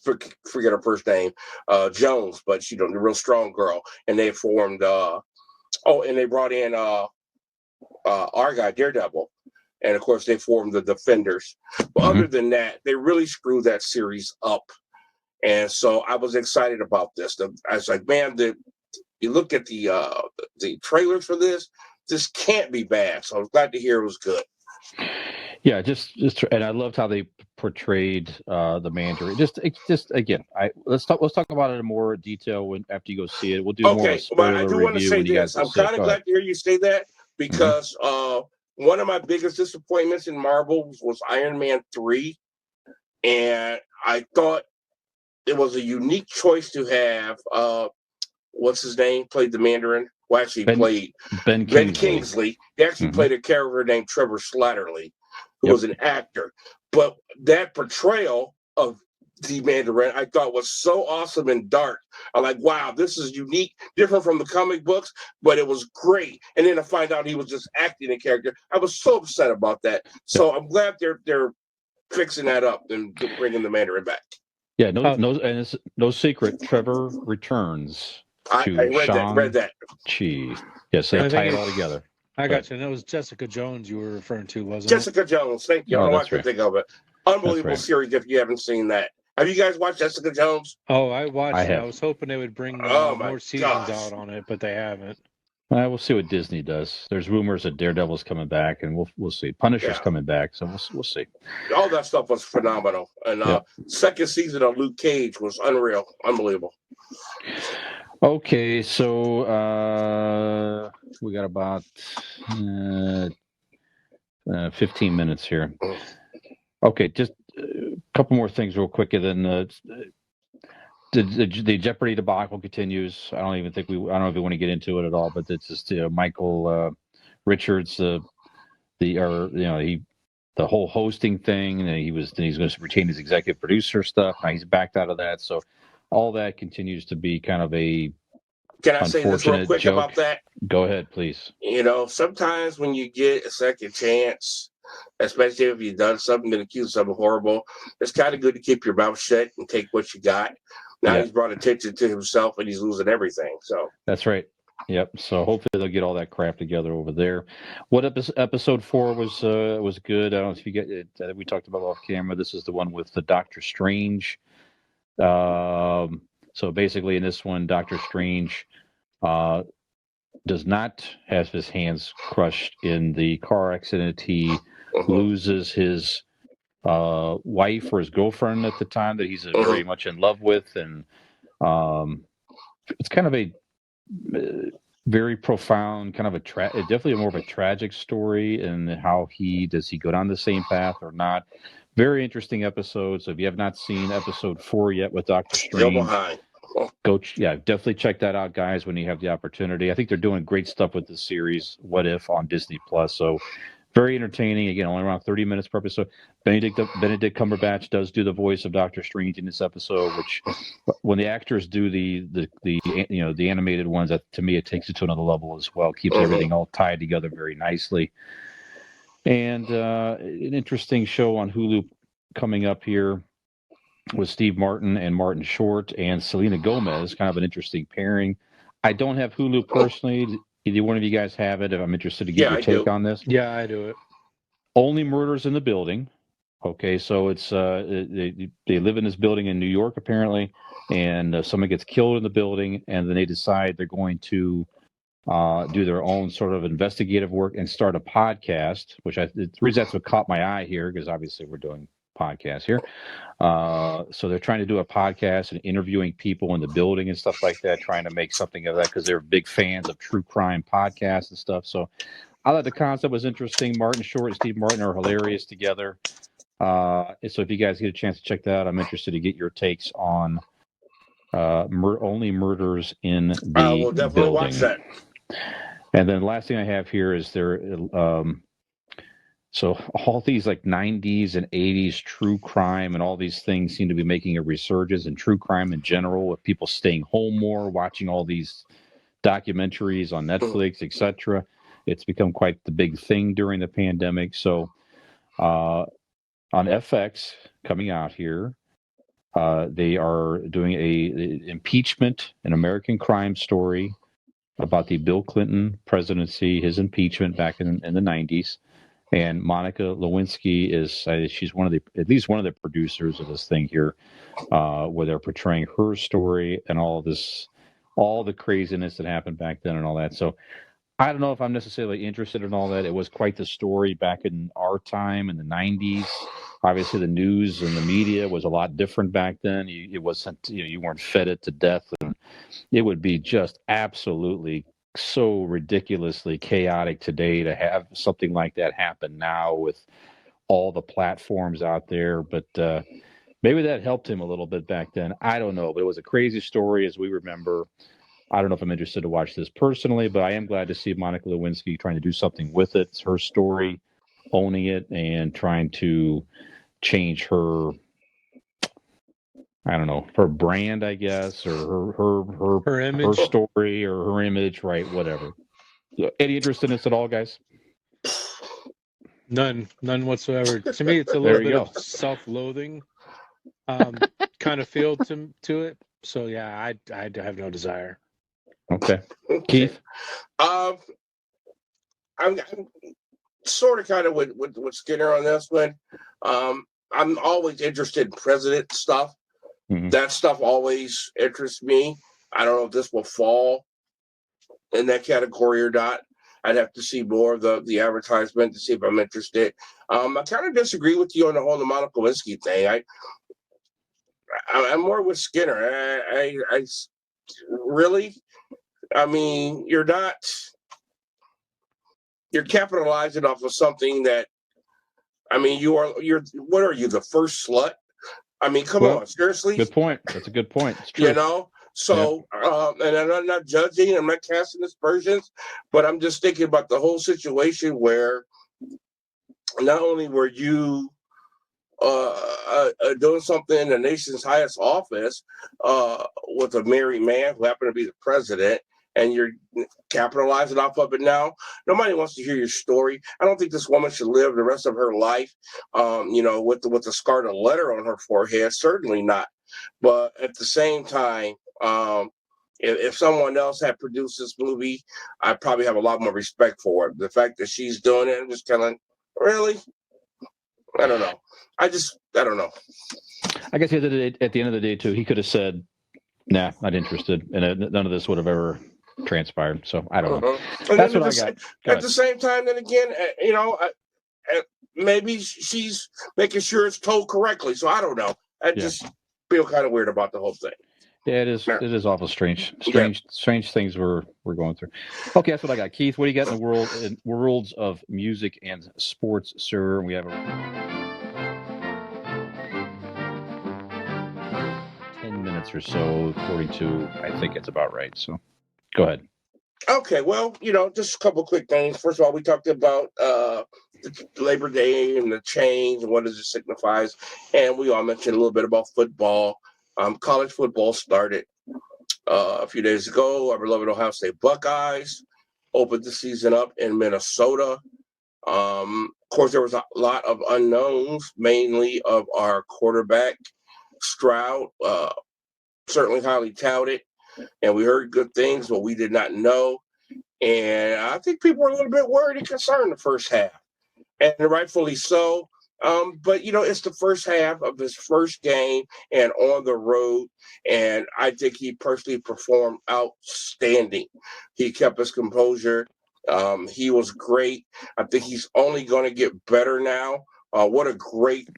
S1: Forget her first name, Jones, but the real strong girl. And they formed, and they brought in our guy, Daredevil. And, of course, they formed the Defenders. But other than that, they really screwed that series up. And so I was excited about this. I was like, man, you look at the trailers for this can't be bad. So I was glad to hear it was good.
S3: Yeah, and I loved how they portrayed the Mandarin. Just again, let's talk about it in more detail after you go see it. We'll do more of a spoiler
S1: but I do
S3: review
S1: want to say this. I'm kind of glad to hear you say that because one of my biggest disappointments in Marvel was Iron Man 3, and I thought it was a unique choice to have what's his name played the Mandarin. Well, actually played Ben Kingsley. He actually played a character named Trevor Slattery, who was an actor. But that portrayal of the Mandarin, I thought was so awesome and dark. I'm like, wow, this is unique, different from the comic books, but it was great. And then to find out he was just acting a character, I was so upset about that. So I'm glad they're fixing that up and bringing the Mandarin back.
S3: Yeah, and it's no secret. Trevor returns.
S1: I read that.
S3: Yes, they tie it all together.
S2: I got you. And it was Jessica Jones you were referring to, wasn't
S1: it? Jessica Jones. Thank you. I don't know what I think of it. Unbelievable series if you haven't seen that. Have you guys watched Jessica Jones?
S2: Oh, I watched it. I was hoping they would bring more seasons out on it, but they haven't.
S3: We'll see what Disney does. There's rumors that Daredevil's coming back, and we'll see. Punisher's coming back, so we'll see.
S1: All that stuff was phenomenal. And second season of Luke Cage was unreal. Unbelievable.
S3: Okay, so we got about 15 minutes here. Okay, just a couple more things real quick, and then the Jeopardy debacle continues. I don't know if we want to get into it at all, but it's just Michael Richards, the whole hosting thing, and he's going to retain his executive producer stuff. Now he's backed out of that, so all that continues to be kind of a
S1: Can I say this real quick
S3: joke.
S1: about that?
S3: Go ahead, please.
S1: Sometimes when you get a second chance, especially if you've done something, been accused of something horrible, it's kind of good to keep your mouth shut and take what you got. Now he's brought attention to himself and he's losing everything. So
S3: that's right. Yep. So hopefully they'll get all that crap together over there. What episode 4 was good. I don't know if you get it. We talked about off camera. This is the one with the Doctor Strange. So basically in this one, Doctor Strange does not have his hands crushed in the car accident. He loses his wife or his girlfriend at the time that he's very much in love with, and it's kind of a very profound, kind of definitely more of a tragic story, and how does he go down the same path or not. Very interesting episode. So if you have not seen episode 4 yet with Doctor Strange, definitely check that out, guys, when you have the opportunity. I think they're doing great stuff with this series, What If, on Disney Plus. So very entertaining. Again, only around 30 minutes per episode. Benedict Cumberbatch does do the voice of Doctor Strange in this episode, which when the actors do the animated ones, to me it takes it to another level as well. Keeps everything all tied together very nicely. And an interesting show on Hulu coming up here with Steve Martin and Martin Short and Selena Gomez, kind of an interesting pairing. I don't have Hulu personally. Either one of you guys have it? If I'm interested to get your take on this.
S2: Yeah, I do it.
S3: Only Murders in the Building. Okay, so it's they live in this building in New York apparently, and someone gets killed in the building, and then they decide they're going to do their own sort of investigative work and start a podcast. The reason that's what caught my eye here, because obviously we're doing podcasts here. So they're trying to do a podcast and interviewing people in the building and stuff like that, trying to make something of that because they're big fans of true crime podcasts and stuff. So I thought the concept was interesting. Martin Short and Steve Martin are hilarious together. So if you guys get a chance to check that out, I'm interested to get your takes on Only Murders in the
S1: we'll definitely
S3: building.
S1: Watch that.
S3: And then the last thing I have here is so all these like 90s and 80s true crime and all these things seem to be making a resurgence in true crime in general, with people staying home more, watching all these documentaries on Netflix, etc. It's become quite the big thing during the pandemic. So on FX coming out here, they are doing a Impeachment, an American crime story about the Bill Clinton presidency, his impeachment back in the 90s. And Monica Lewinsky she's at least one of the producers of this thing here, where they're portraying her story and all the craziness that happened back then and all that. So I don't know if I'm necessarily interested in all that. It was quite the story back in our time in the 90s. Obviously, the news and the media was a lot different back then. It wasn't, you weren't fed it to death, and it would be just absolutely so ridiculously chaotic today to have something like that happen now with all the platforms out there. But maybe that helped him a little bit back then. I don't know, but it was a crazy story as we remember. I don't know if I'm interested to watch this personally, but I am glad to see Monica Lewinsky trying to do something with it. It's her story, owning it, and trying to change her, I don't know, her brand, I guess, or her
S2: image,
S3: her story, or her image, right? Whatever. Any interest in this at all, guys?
S2: None whatsoever. To me, it's a little bit of self-loathing kind of feel to it. So yeah, I have no desire.
S3: Okay. Keith?
S1: I'm sort of kind of with Skinner on this one. I'm always interested in president stuff. Mm-hmm. That stuff always interests me. I don't know if this will fall in that category or not. I'd have to see more of the advertisement to see if I'm interested. I kind of disagree with you on the whole Monica Lewinsky thing. I'm more with Skinner. I really, I mean, you're capitalizing off of something that, I mean, you're what are you, the first slut I mean, come on, seriously.
S3: Good point. That's a good point. It's true.
S1: You know, so and I'm not judging, I'm not casting aspersions, but I'm just thinking about the whole situation where not only were you doing something in the nation's highest office with a married man who happened to be the president, and you're capitalizing off of it now. Nobody wants to hear your story. I don't think this woman should live the rest of her life, with the scarlet letter on her forehead. Certainly not. But at the same time, if someone else had produced this movie, I'd probably have a lot more respect for it. The fact that she's doing it, I'm just kind of, really? I don't know. I don't know. I guess
S3: at the end of the day, too, he could have said, nah, not interested. And none of this would have ever transpired. So I don't know. That's what I got.
S1: At the same time, then again, maybe she's making sure it's told correctly. So I don't know. I just feel kind of weird about the whole thing.
S3: Yeah, it is. Yeah. It is awful strange things we're going through. Okay, that's what I got. Keith, what do you got in the worlds of music and sports, sir? We have 10 minutes or so, 42. I think it's about right. So, go ahead.
S1: Okay, well, just a couple of quick things. First of all, we talked about Labor Day and the change and what does it signifies, and we all mentioned a little bit about football. College football started a few days ago. Our beloved Ohio State Buckeyes opened the season up in Minnesota. Of course, there was a lot of unknowns, mainly of our quarterback, Stroud, certainly highly touted. And we heard good things, but we did not know. And I think people were a little bit worried and concerned the first half, and rightfully so. But, it's the first half of his first game and on the road, and I think he personally performed outstanding. He kept his composure. He was great. I think he's only going to get better now. What a great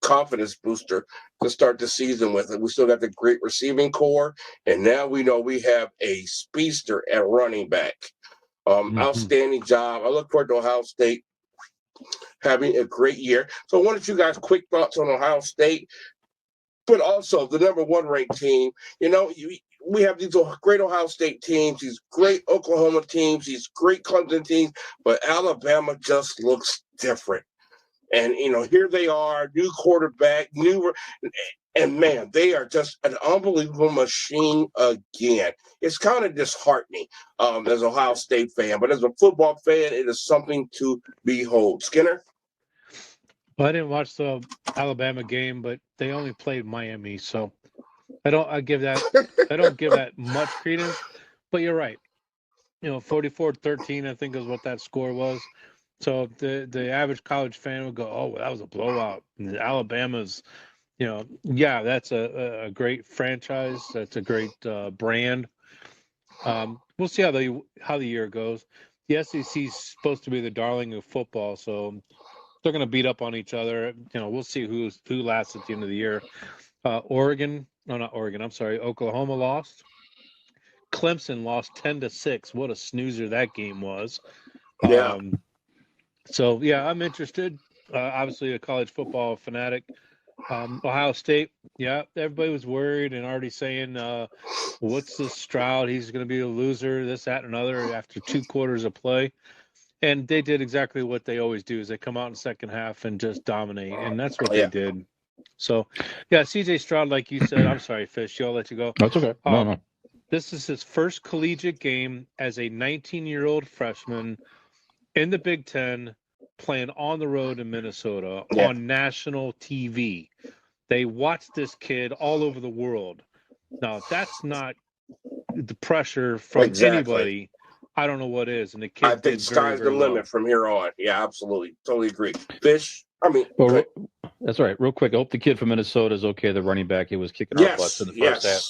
S1: confidence booster to start the season with. We still got the great receiving core, and now we know we have a speedster at running back. Outstanding job. I look forward to Ohio State having a great year. So why don't you guys quick thoughts on Ohio State, but also the number one ranked team. We have these great Ohio State teams, these great Oklahoma teams, these great Clemson teams, but Alabama just looks different. And, here they are, new quarterback, and man, they are just an unbelievable machine again. It's kind of disheartening as an Ohio State fan, but as a football fan, it is something to behold. Skinner?
S2: Well, I didn't watch the Alabama game, but they only played Miami, so I don't give that much credence. But you're right. 44-13, I think is what that score was. So the average college fan would go, oh, well, that was a blowout. And Alabama's, that's a great franchise. That's a great brand. We'll see how the year goes. The SEC is supposed to be the darling of football, so they're going to beat up on each other. We'll see who lasts at the end of the year. Oklahoma lost. Clemson lost 10-6. What a snoozer that game was.
S1: Yeah.
S2: So, I'm interested. Obviously, a college football fanatic. Ohio State, everybody was worried and already saying, what's this Stroud? He's going to be a loser, this, that, and another after 2 quarters of play. And they did exactly what they always do, is they come out in the second half and just dominate. And that's what they did. So, C.J. Stroud, like you said, I'm sorry, Fish, I'll let you go.
S3: That's okay. No.
S2: This is his first collegiate game as a 19-year-old freshman in the Big Ten, playing on the road in Minnesota on national TV. They watch this kid all over the world. Now, if that's not the pressure from anybody, I don't know what is. And the kid,
S1: I think sky's the limit from here on. Yeah, absolutely. Totally agree. Fish,
S3: that's all right. Real quick, I hope the kid from Minnesota is okay. The running back, he was kicking our butts in the first half.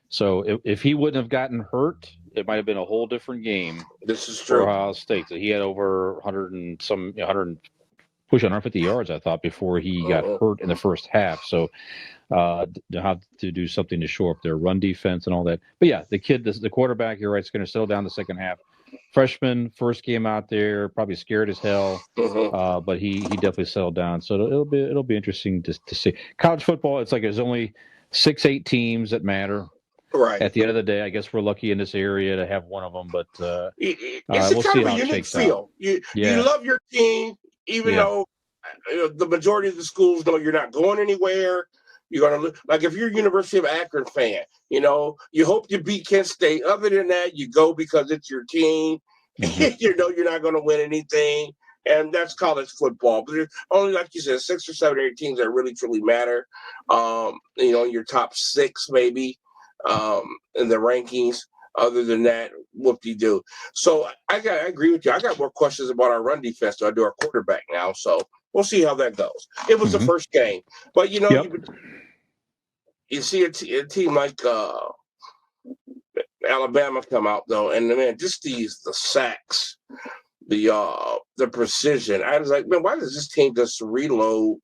S3: So if he wouldn't have gotten hurt, it might have been a whole different game.
S1: This is true.
S3: For Ohio State. So he had over 150 yards, I thought, before he got hurt in the first half. So they'll have to do something to shore up their run defense and all that. But the kid, the quarterback, you're right, is going to settle down the second half. freshman, first game out there, probably scared as hell. But he definitely settled down. So it'll be interesting to see. College football, it's like there's only 6-8 teams that matter.
S1: Right.
S3: At the end of the day, I guess we're lucky in this area to have one of them, but
S1: It's
S3: we'll
S1: kind
S3: see
S1: of a
S3: how it
S1: unique
S3: shakes
S1: feel.
S3: out.
S1: You love your team, even though the majority of the schools know you're not going anywhere. You're gonna like if you're a University of Akron fan, you hope you beat Kent State. Other than that, you go because it's your team. You know you're not going to win anything, and that's college football. But there's only, like you said, 6 or 7 or 8 teams that really truly matter. Your top 6 maybe in the rankings. Other than that, whoop-de-doo. So I agree with you. I got more questions about our run defense than I do our quarterback now. So we'll see how that goes. It was the first game, but you see a team like Alabama come out though, and man, just the sacks, the precision. I was like, man, why does this team just reload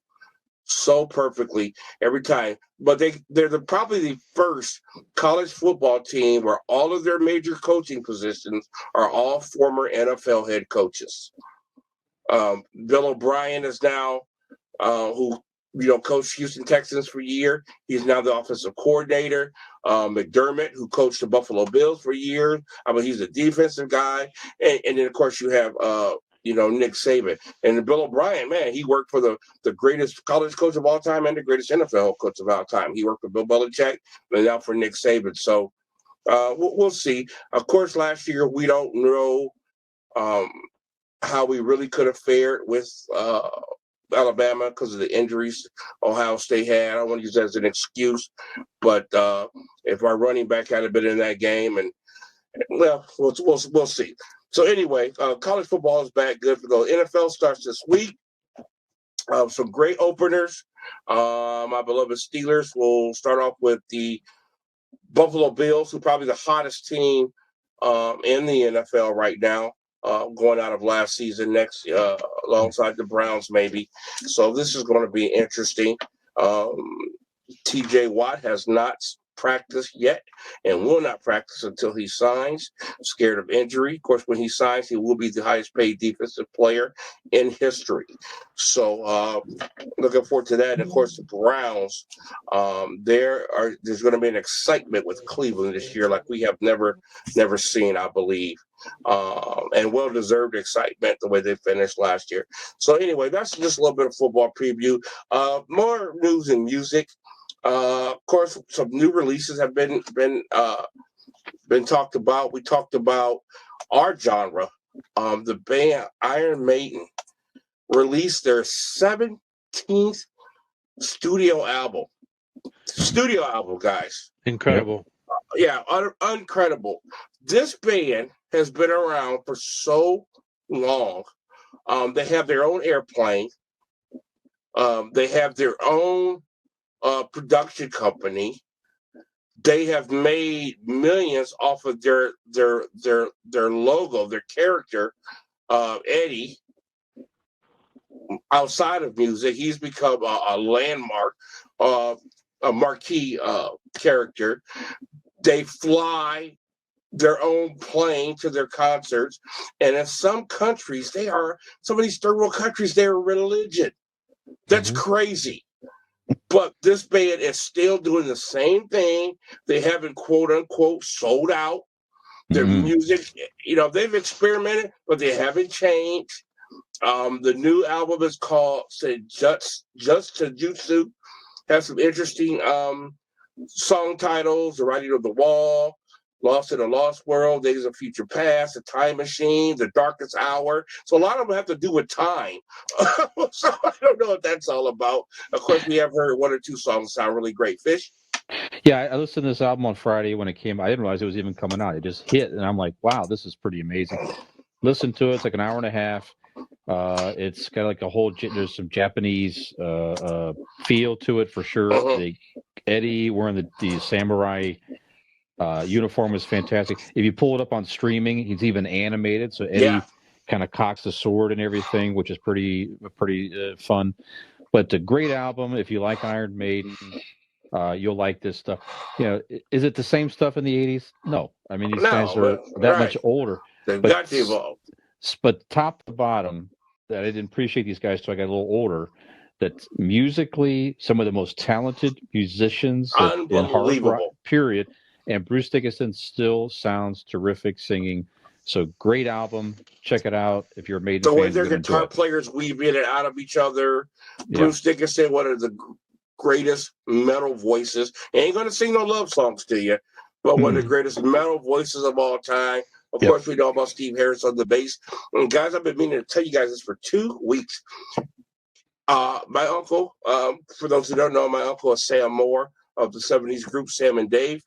S1: so perfectly every time? But they're probably the first college football team where all of their major coaching positions are all former NFL head coaches. Bill O'Brien is now who coached Houston Texans for a year. He's now the offensive coordinator. McDermott, who coached the Buffalo Bills for years. He's a defensive guy. And then, of course, you have, Nick Saban. And Bill O'Brien, man, he worked for the greatest college coach of all time and the greatest NFL coach of all time. He worked for Bill Belichick and now for Nick Saban. So we'll see. Of course, last year, we don't know how we really could have fared with Alabama because of the injuries Ohio State had. I don't want to use that as an excuse, but if our running back had been in that game, and we'll see. So anyway, college football is back, good for those. NFL starts this week. Some great openers. My beloved Steelers will start off with the Buffalo Bills, who are probably the hottest team in the NFL right now. Going out of last season next alongside the Browns maybe. So this is going to be interesting. TJ Watt has not practiced yet and will not practice until he signs, scared of injury. Of course, when he signs, he will be the highest paid defensive player in history. So looking forward to that. And of course, the Browns, there's going to be an excitement with Cleveland this year like we have never seen, I believe. And well-deserved excitement the way they finished last year. So anyway, that's just a little bit of football preview. More news and music. Of course, some new releases have been talked about. We talked about our genre. The band Iron Maiden released their 17th studio album. Studio album, guys.
S2: Incredible.
S1: Yeah, incredible. This band has been around for so long. They have their own airplane. They have their own production company. They have made millions off of their logo, their character, Eddie. Outside of music, he's become a landmark, a marquee character. They fly their own plane to their concerts, and in some countries, some of these third world countries, they're a religion. That's crazy. But this band is still doing the same thing. They haven't, quote unquote, sold out. Their music, they've experimented, but they haven't changed. The new album is called Just Jutsu. Has some interesting song titles: The Writing of the Wall, Lost in a Lost World, Days of Future Past, The Time Machine, The Darkest Hour. So a lot of them have to do with time. So I don't know what that's all about. Of course, we have heard 1 or 2 songs sound really great. Fish?
S3: Yeah, I listened to this album on Friday when it came. I didn't realize it was even coming out. It just hit, and I'm like, wow, this is pretty amazing. Listen to it. It's like an hour and a half. It's got like there's some Japanese feel to it for sure. Eddie wearing the samurai uniform is fantastic. If you pull it up on streaming, he's even animated. So Eddie kind of cocks the sword and everything, which is pretty fun. But a great album. If you like Iron Maiden, you'll like this stuff. Is it the same stuff in the 80s? No. I mean, these guys are that much older.
S1: They've got to evolve.
S3: But top to bottom, that I didn't appreciate these guys till I got a little older. That musically, some of the most talented musicians in hard rock, period. And Bruce Dickinson still sounds terrific singing. So great album. Check it out if you're a Maiden
S1: fan. The way
S3: their
S1: guitar players weave in and out of each other. Bruce Dickinson, one of the greatest metal voices. He ain't going to sing no love songs to you, but one of the greatest metal voices of all time. Of course, we know about Steve Harris on the bass. And guys, I've been meaning to tell you guys this for 2 weeks. My uncle, for those who don't know, my uncle is Sam Moore of the 70s group Sam and Dave.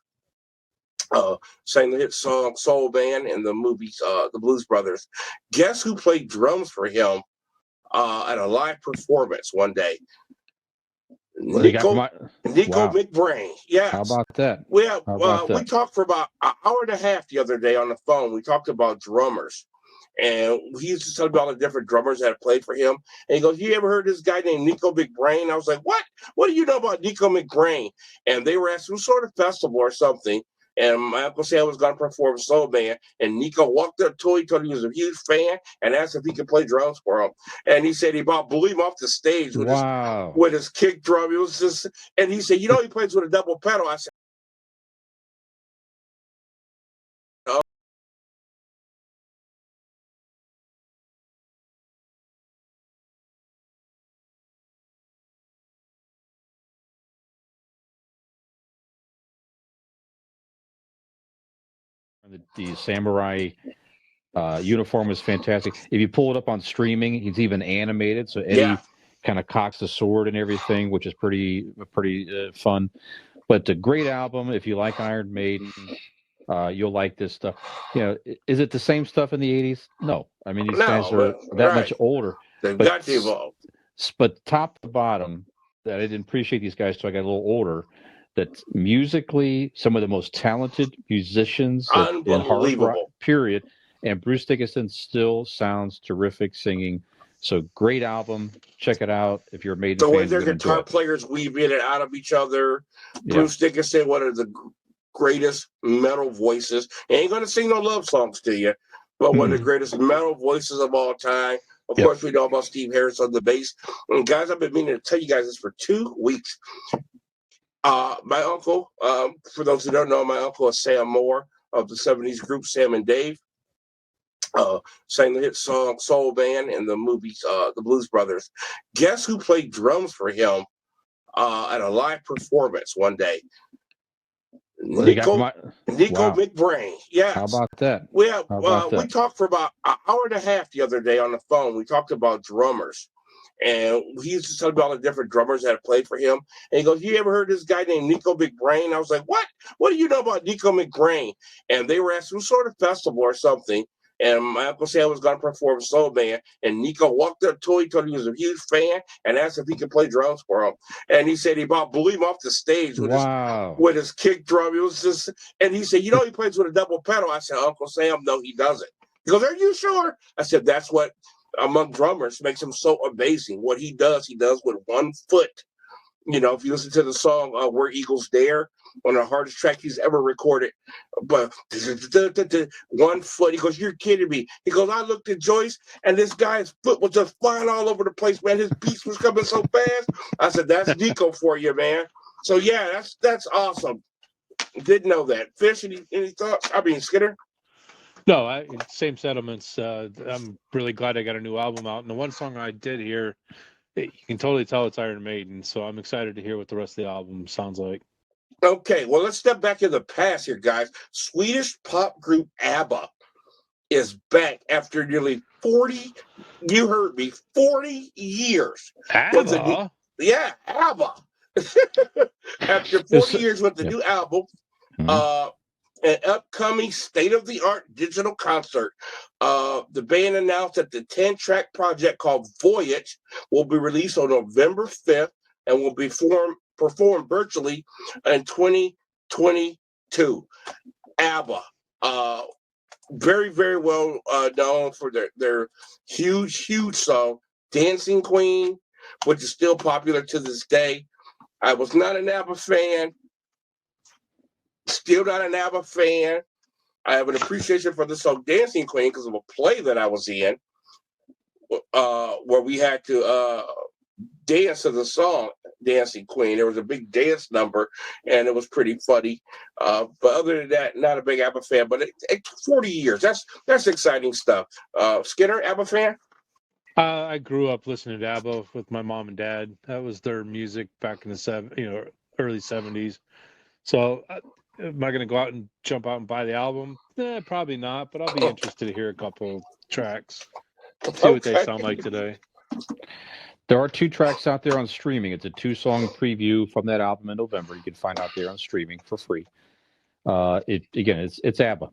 S1: Sang the hit song Soul Band in the movies The Blues Brothers. Guess who played drums for him at a live performance one day? Nico McBrain. Yeah.
S3: How about that?
S1: We talked for about an hour and a half the other day on the phone. We talked about drummers. And he used to tell me about all the different drummers that had played for him. And he goes, "You ever heard this guy named Nico McBrain?" I was like, "What? What do you know about Nico McBrain?" And they were at some sort of festival or something. And my uncle said I was going to perform Soul Band. And Nico walked up to him, told him he was a huge fan, and asked if he could play drums for him. And he said he about blew him off the stage with his kick drum. It was just, and he said, "You know, he plays with a double pedal." I said,
S3: the samurai uniform was fantastic. If you pull it up on streaming, he's even animated. So Eddie kind of cocks the sword and everything, which is pretty fun. But a great album. If you like Iron Maiden, you'll like this stuff. You know, is it the same stuff in the 80s? No. I mean, these guys are that much older.
S1: They've got to evolve.
S3: But top to bottom, that I didn't appreciate these guys till I got a little older. That musically, some of the most talented musicians in hard rock, period. And Bruce Dickinson still sounds terrific singing. So great album. Check it out if you're a Maiden fan.
S1: The way their guitar players weave in and out of each other. Bruce Dickinson, one of the greatest metal voices. He ain't going to sing no love songs to you, but one of the greatest metal voices of all time. Of course, we know about Steve Harris on the bass. And guys, I've been meaning to tell you guys this for 2 weeks. My uncle, for those who don't know, my uncle is Sam Moore of the 70s group Sam and Dave. Sang the hit song Soul Band in the movies The Blues Brothers. Guess who played drums for him at a live performance one day? Nico McBrain. Yeah.
S3: How about that?
S1: We talked for about an hour and a half the other day on the phone. We talked about drummers. And he used to tell me about all the different drummers that had played for him. And he goes, "You ever heard this guy named Nico McBrain?" I was like, "What? What do you know about Nico McBrain?" And they were at some sort of festival or something. And my uncle said I was going to perform Soul Band. And Nico walked up to him, told him he was a huge fan, and asked if he could play drums for him. And he said he about blew him off the stage with his kick drum. It was just, and he said, "You know, he plays with a double pedal." I said, "Uncle Sam, no, he doesn't." He goes, "Are you sure?" I said, "That's what among drummers makes him so amazing. What he does with one foot." You know, if you listen to the song "Where Eagles Dare," one of the hardest tracks he's ever recorded, but 1 foot. He goes, "You're kidding me." He goes, "I looked at Joyce, and this guy's foot was just flying all over the place, man. His beats was coming so fast." I said, "That's Nico for you, man." So yeah, that's awesome. Didn't know that. Fish, any thoughts? I mean, Skinner.
S2: No, same sentiments. I'm really glad I got a new album out, and the one song I did hear, you can totally tell it's Iron Maiden. So I'm excited to hear what the rest of the album sounds like.
S1: Okay, well, let's step back in the past here, guys. Swedish pop group ABBA is back after nearly 40, you heard me, 40 years.
S2: ABBA?
S1: ABBA. After 40 years with the new album, an upcoming state-of-the-art digital concert. The band announced that the 10-track project called Voyage will be released on November 5th and will be performed virtually in 2022. ABBA, very, very well known for their huge song, Dancing Queen, which is still popular to this day. I was not an ABBA fan. Still not an ABBA fan. I have an appreciation for the song Dancing Queen because of a play that I was in where we had to dance to the song Dancing Queen. There was a big dance number, and it was pretty funny. But other than that, not a big ABBA fan. But 40 years, that's exciting stuff. Skinner, ABBA fan?
S2: I grew up listening to ABBA with my mom and dad. That was their music back in the early 70s. So am I going to go out and jump out and buy the album? Probably not, but I'll be interested to hear a couple tracks. See what they sound like today.
S3: There are 2 tracks out there on streaming. It's a 2-song preview from that album in November. You can find out there on streaming for free. It's ABBA.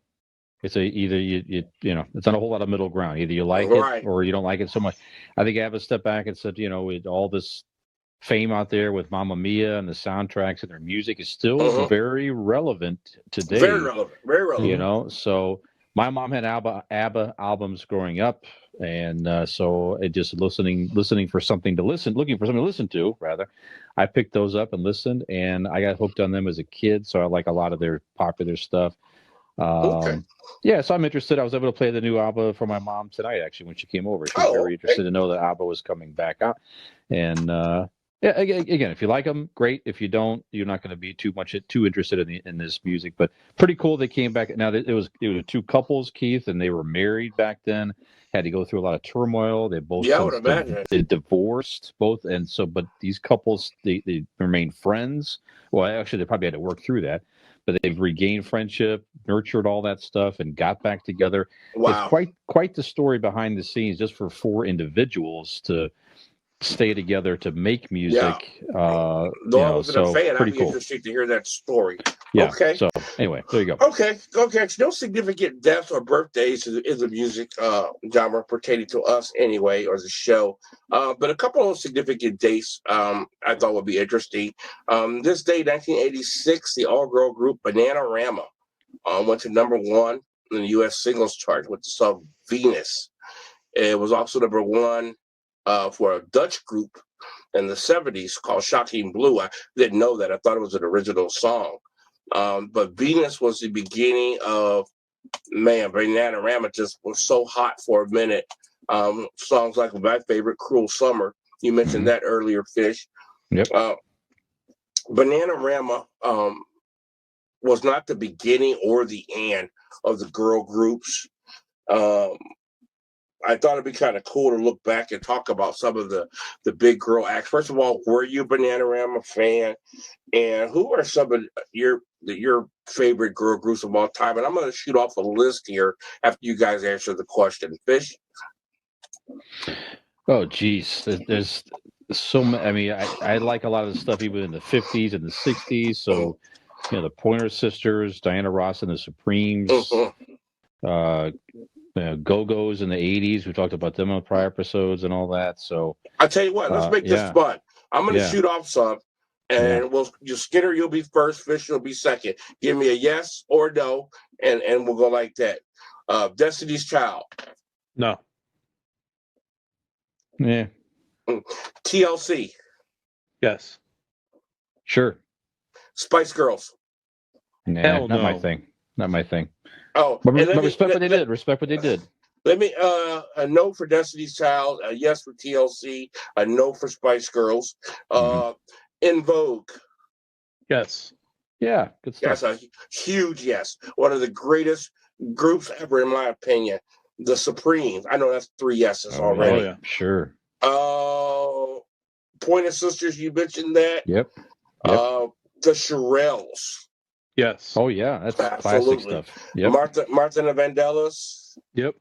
S3: It's it's not a whole lot of middle ground. Either you like it or you don't like it so much. I think ABBA stepped back and said, with all this fame out there with Mamma Mia and the soundtracks and their music is still very relevant today.
S1: Very relevant.
S3: So my mom had ABBA albums growing up, and so it just looking for something to listen to, rather. I picked those up and listened, and I got hooked on them as a kid. So I like a lot of their popular stuff. Yeah, so I'm interested. I was able to play the new ABBA for my mom tonight, actually, when she came over. She was very interested to know that ABBA was coming back out. And again, if you like them, great. If you don't, you're not going to be too interested in this music. But pretty cool they came back. Now, it was 2 couples, Keith, and they were married back then. Had to go through a lot of turmoil. They both they divorced both, and so but these couples they remained friends. Well, actually, they probably had to work through that. But they've regained friendship, nurtured all that stuff, and got back together.
S1: Wow.
S3: It's quite the story behind the scenes, just for 4 individuals to stay together to make music.
S1: Yeah. I wasn't a fan. I'd be
S3: cool.
S1: interested to hear that story.
S3: Yeah.
S1: Okay.
S3: So anyway, there you go.
S1: Okay. No significant deaths or birthdays in the music genre pertaining to us anyway, or the show. But a couple of significant dates I thought would be interesting. This day, 1986, the all-girl group Bananarama went to #1 in the U.S. singles chart with the song Venus. It was also #1 for a Dutch group in the 70s called Shocking Blue. I didn't know that. I thought it was an original song. But Venus was the beginning of, Bananarama just was so hot for a minute. Songs like my favorite, Cruel Summer. You mentioned that earlier, Fish.
S3: Yep.
S1: Bananarama was not the beginning or the end of the girl groups. I thought it'd be kind of cool to look back and talk about some of the big girl acts. First of all, were you a Bananarama fan? And who are some of your favorite girl groups of all time? And I'm going to shoot off a list here after you guys answer the question. Fish?
S3: Oh, geez. There's so many. I mean, I like a lot of the stuff even in the 50s and the 60s. So, the Pointer Sisters, Diana Ross and the Supremes, Go-Go's in the 80s. We talked about them on prior episodes and all that. So
S1: I'll tell you what, let's make this fun. I'm going to shoot off some, and Skinner, you'll be first, Fish, you'll be second. Give me a yes or no, and we'll go like that. Destiny's Child.
S2: No.
S3: Yeah.
S1: TLC.
S2: Yes.
S3: Sure.
S1: Spice Girls.
S3: Nah, not my thing. Not my thing.
S1: Oh,
S3: but respect what they did. Respect what they did.
S1: Let me a no for Destiny's Child, a yes for TLC, a no for Spice Girls. In Vogue.
S2: Yes.
S3: Yeah, good stuff.
S1: That's a huge yes. One of the greatest groups ever, in my opinion. The Supremes. I know that's 3 yeses already.
S2: Oh, yeah.
S3: Sure.
S1: Pointer Sisters, you mentioned that.
S3: Yep.
S1: The Shirelles.
S2: Yes.
S3: Oh yeah, that's classic stuff. Yep.
S1: Martha and the Vandellas.
S2: Yep.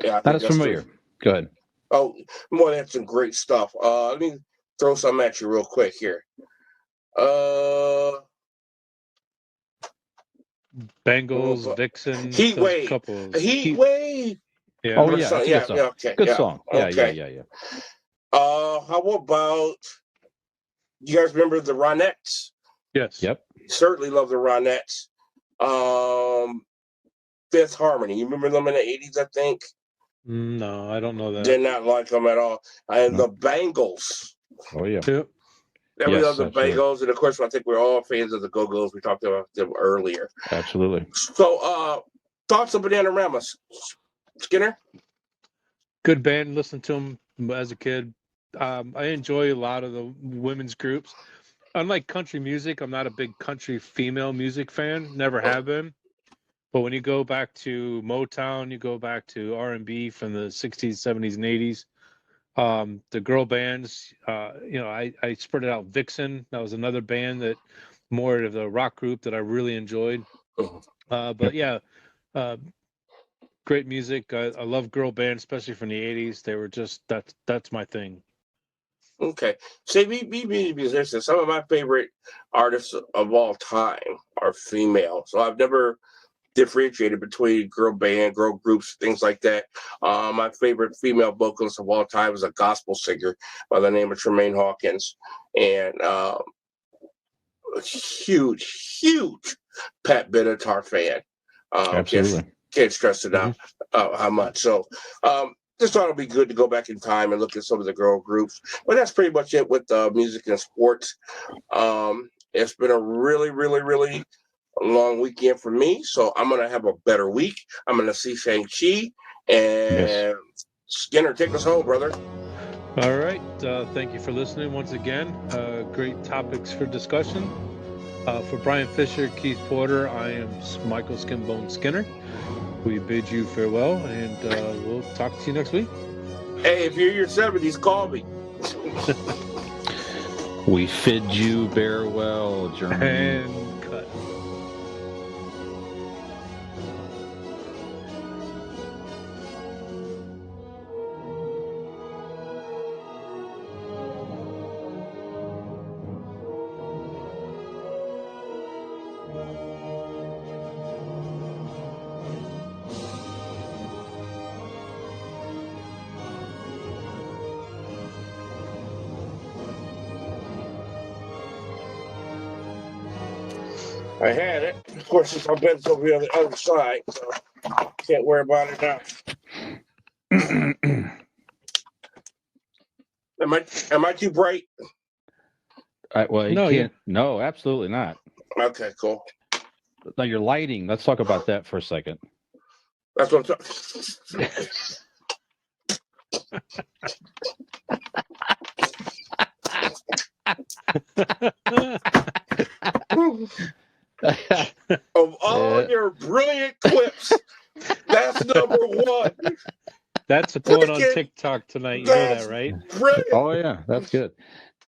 S1: Yeah,
S3: not as familiar. Go ahead.
S1: Oh, they had some great stuff. Let me throw some at you real quick here.
S2: Bengals, Vixen,
S1: Heat Wave. Heat Wave.
S3: Yeah. Oh yeah,
S1: okay.
S3: Good song. Yeah.
S1: How about, you guys remember the Ronettes?
S2: Yes.
S3: Yep.
S1: Certainly love the Ronettes. Fifth Harmony. You remember them in the 80s, I think?
S2: No, I don't know that.
S1: Did not like them at all. And the Bangles.
S3: Oh, yeah.
S2: Yep.
S1: Then we love the
S3: absolutely.
S1: Bagels, and of course, I think we're all fans of the Go-Go's. We talked about them earlier.
S3: Absolutely.
S1: So, thoughts of Bananarama, Skinner?
S2: Good band. Listened to them as a kid. I enjoy a lot of the women's groups. Unlike country music, I'm not a big country female music fan. Never have been. But when you go back to Motown, you go back to R&B from the 60s, 70s, and 80s. The girl bands, I spread it out. Vixen, that was another band that more of the rock group that I really enjoyed. But yeah, great music. I love girl bands, especially from the 80s. They were just, that's my thing.
S1: Okay. See, me being a musician, some of my favorite artists of all time are female. So I've never differentiated between girl band, girl groups, things like that. My favorite female vocalist of all time is a gospel singer by the name of Tremaine Hawkins. And huge Pat Benatar fan.
S3: Absolutely.
S1: Can't stress enough how much. So just thought it'd be good to go back in time and look at some of the girl groups. But that's pretty much it with music and sports. It's been a really, really, really long weekend for me. So I'm going to have a better week. I'm going to see Shang-Chi. And Skinner, take us home, brother.
S2: All right. Thank you for listening once again. Great topics for discussion. For Brian Fisher, Keith Porter, I am Michael Skinbone Skinner. We bid you farewell, and we'll talk to you next week.
S1: Hey, if you're in your 70s, call me.
S3: We bid you farewell, Germany.
S2: And cut.
S1: I had it. Of course, it's my bed's over here on the other side, so can't worry about it now. Am I too bright?
S3: Well, you can't. No, absolutely not.
S1: Okay, cool.
S3: Now your lighting. Let's talk about that for a second.
S1: That's what I'm talking. Of all your brilliant clips, that's number one.
S2: That's going on TikTok tonight. You know that, right?
S1: Brilliant.
S3: Oh yeah, that's good.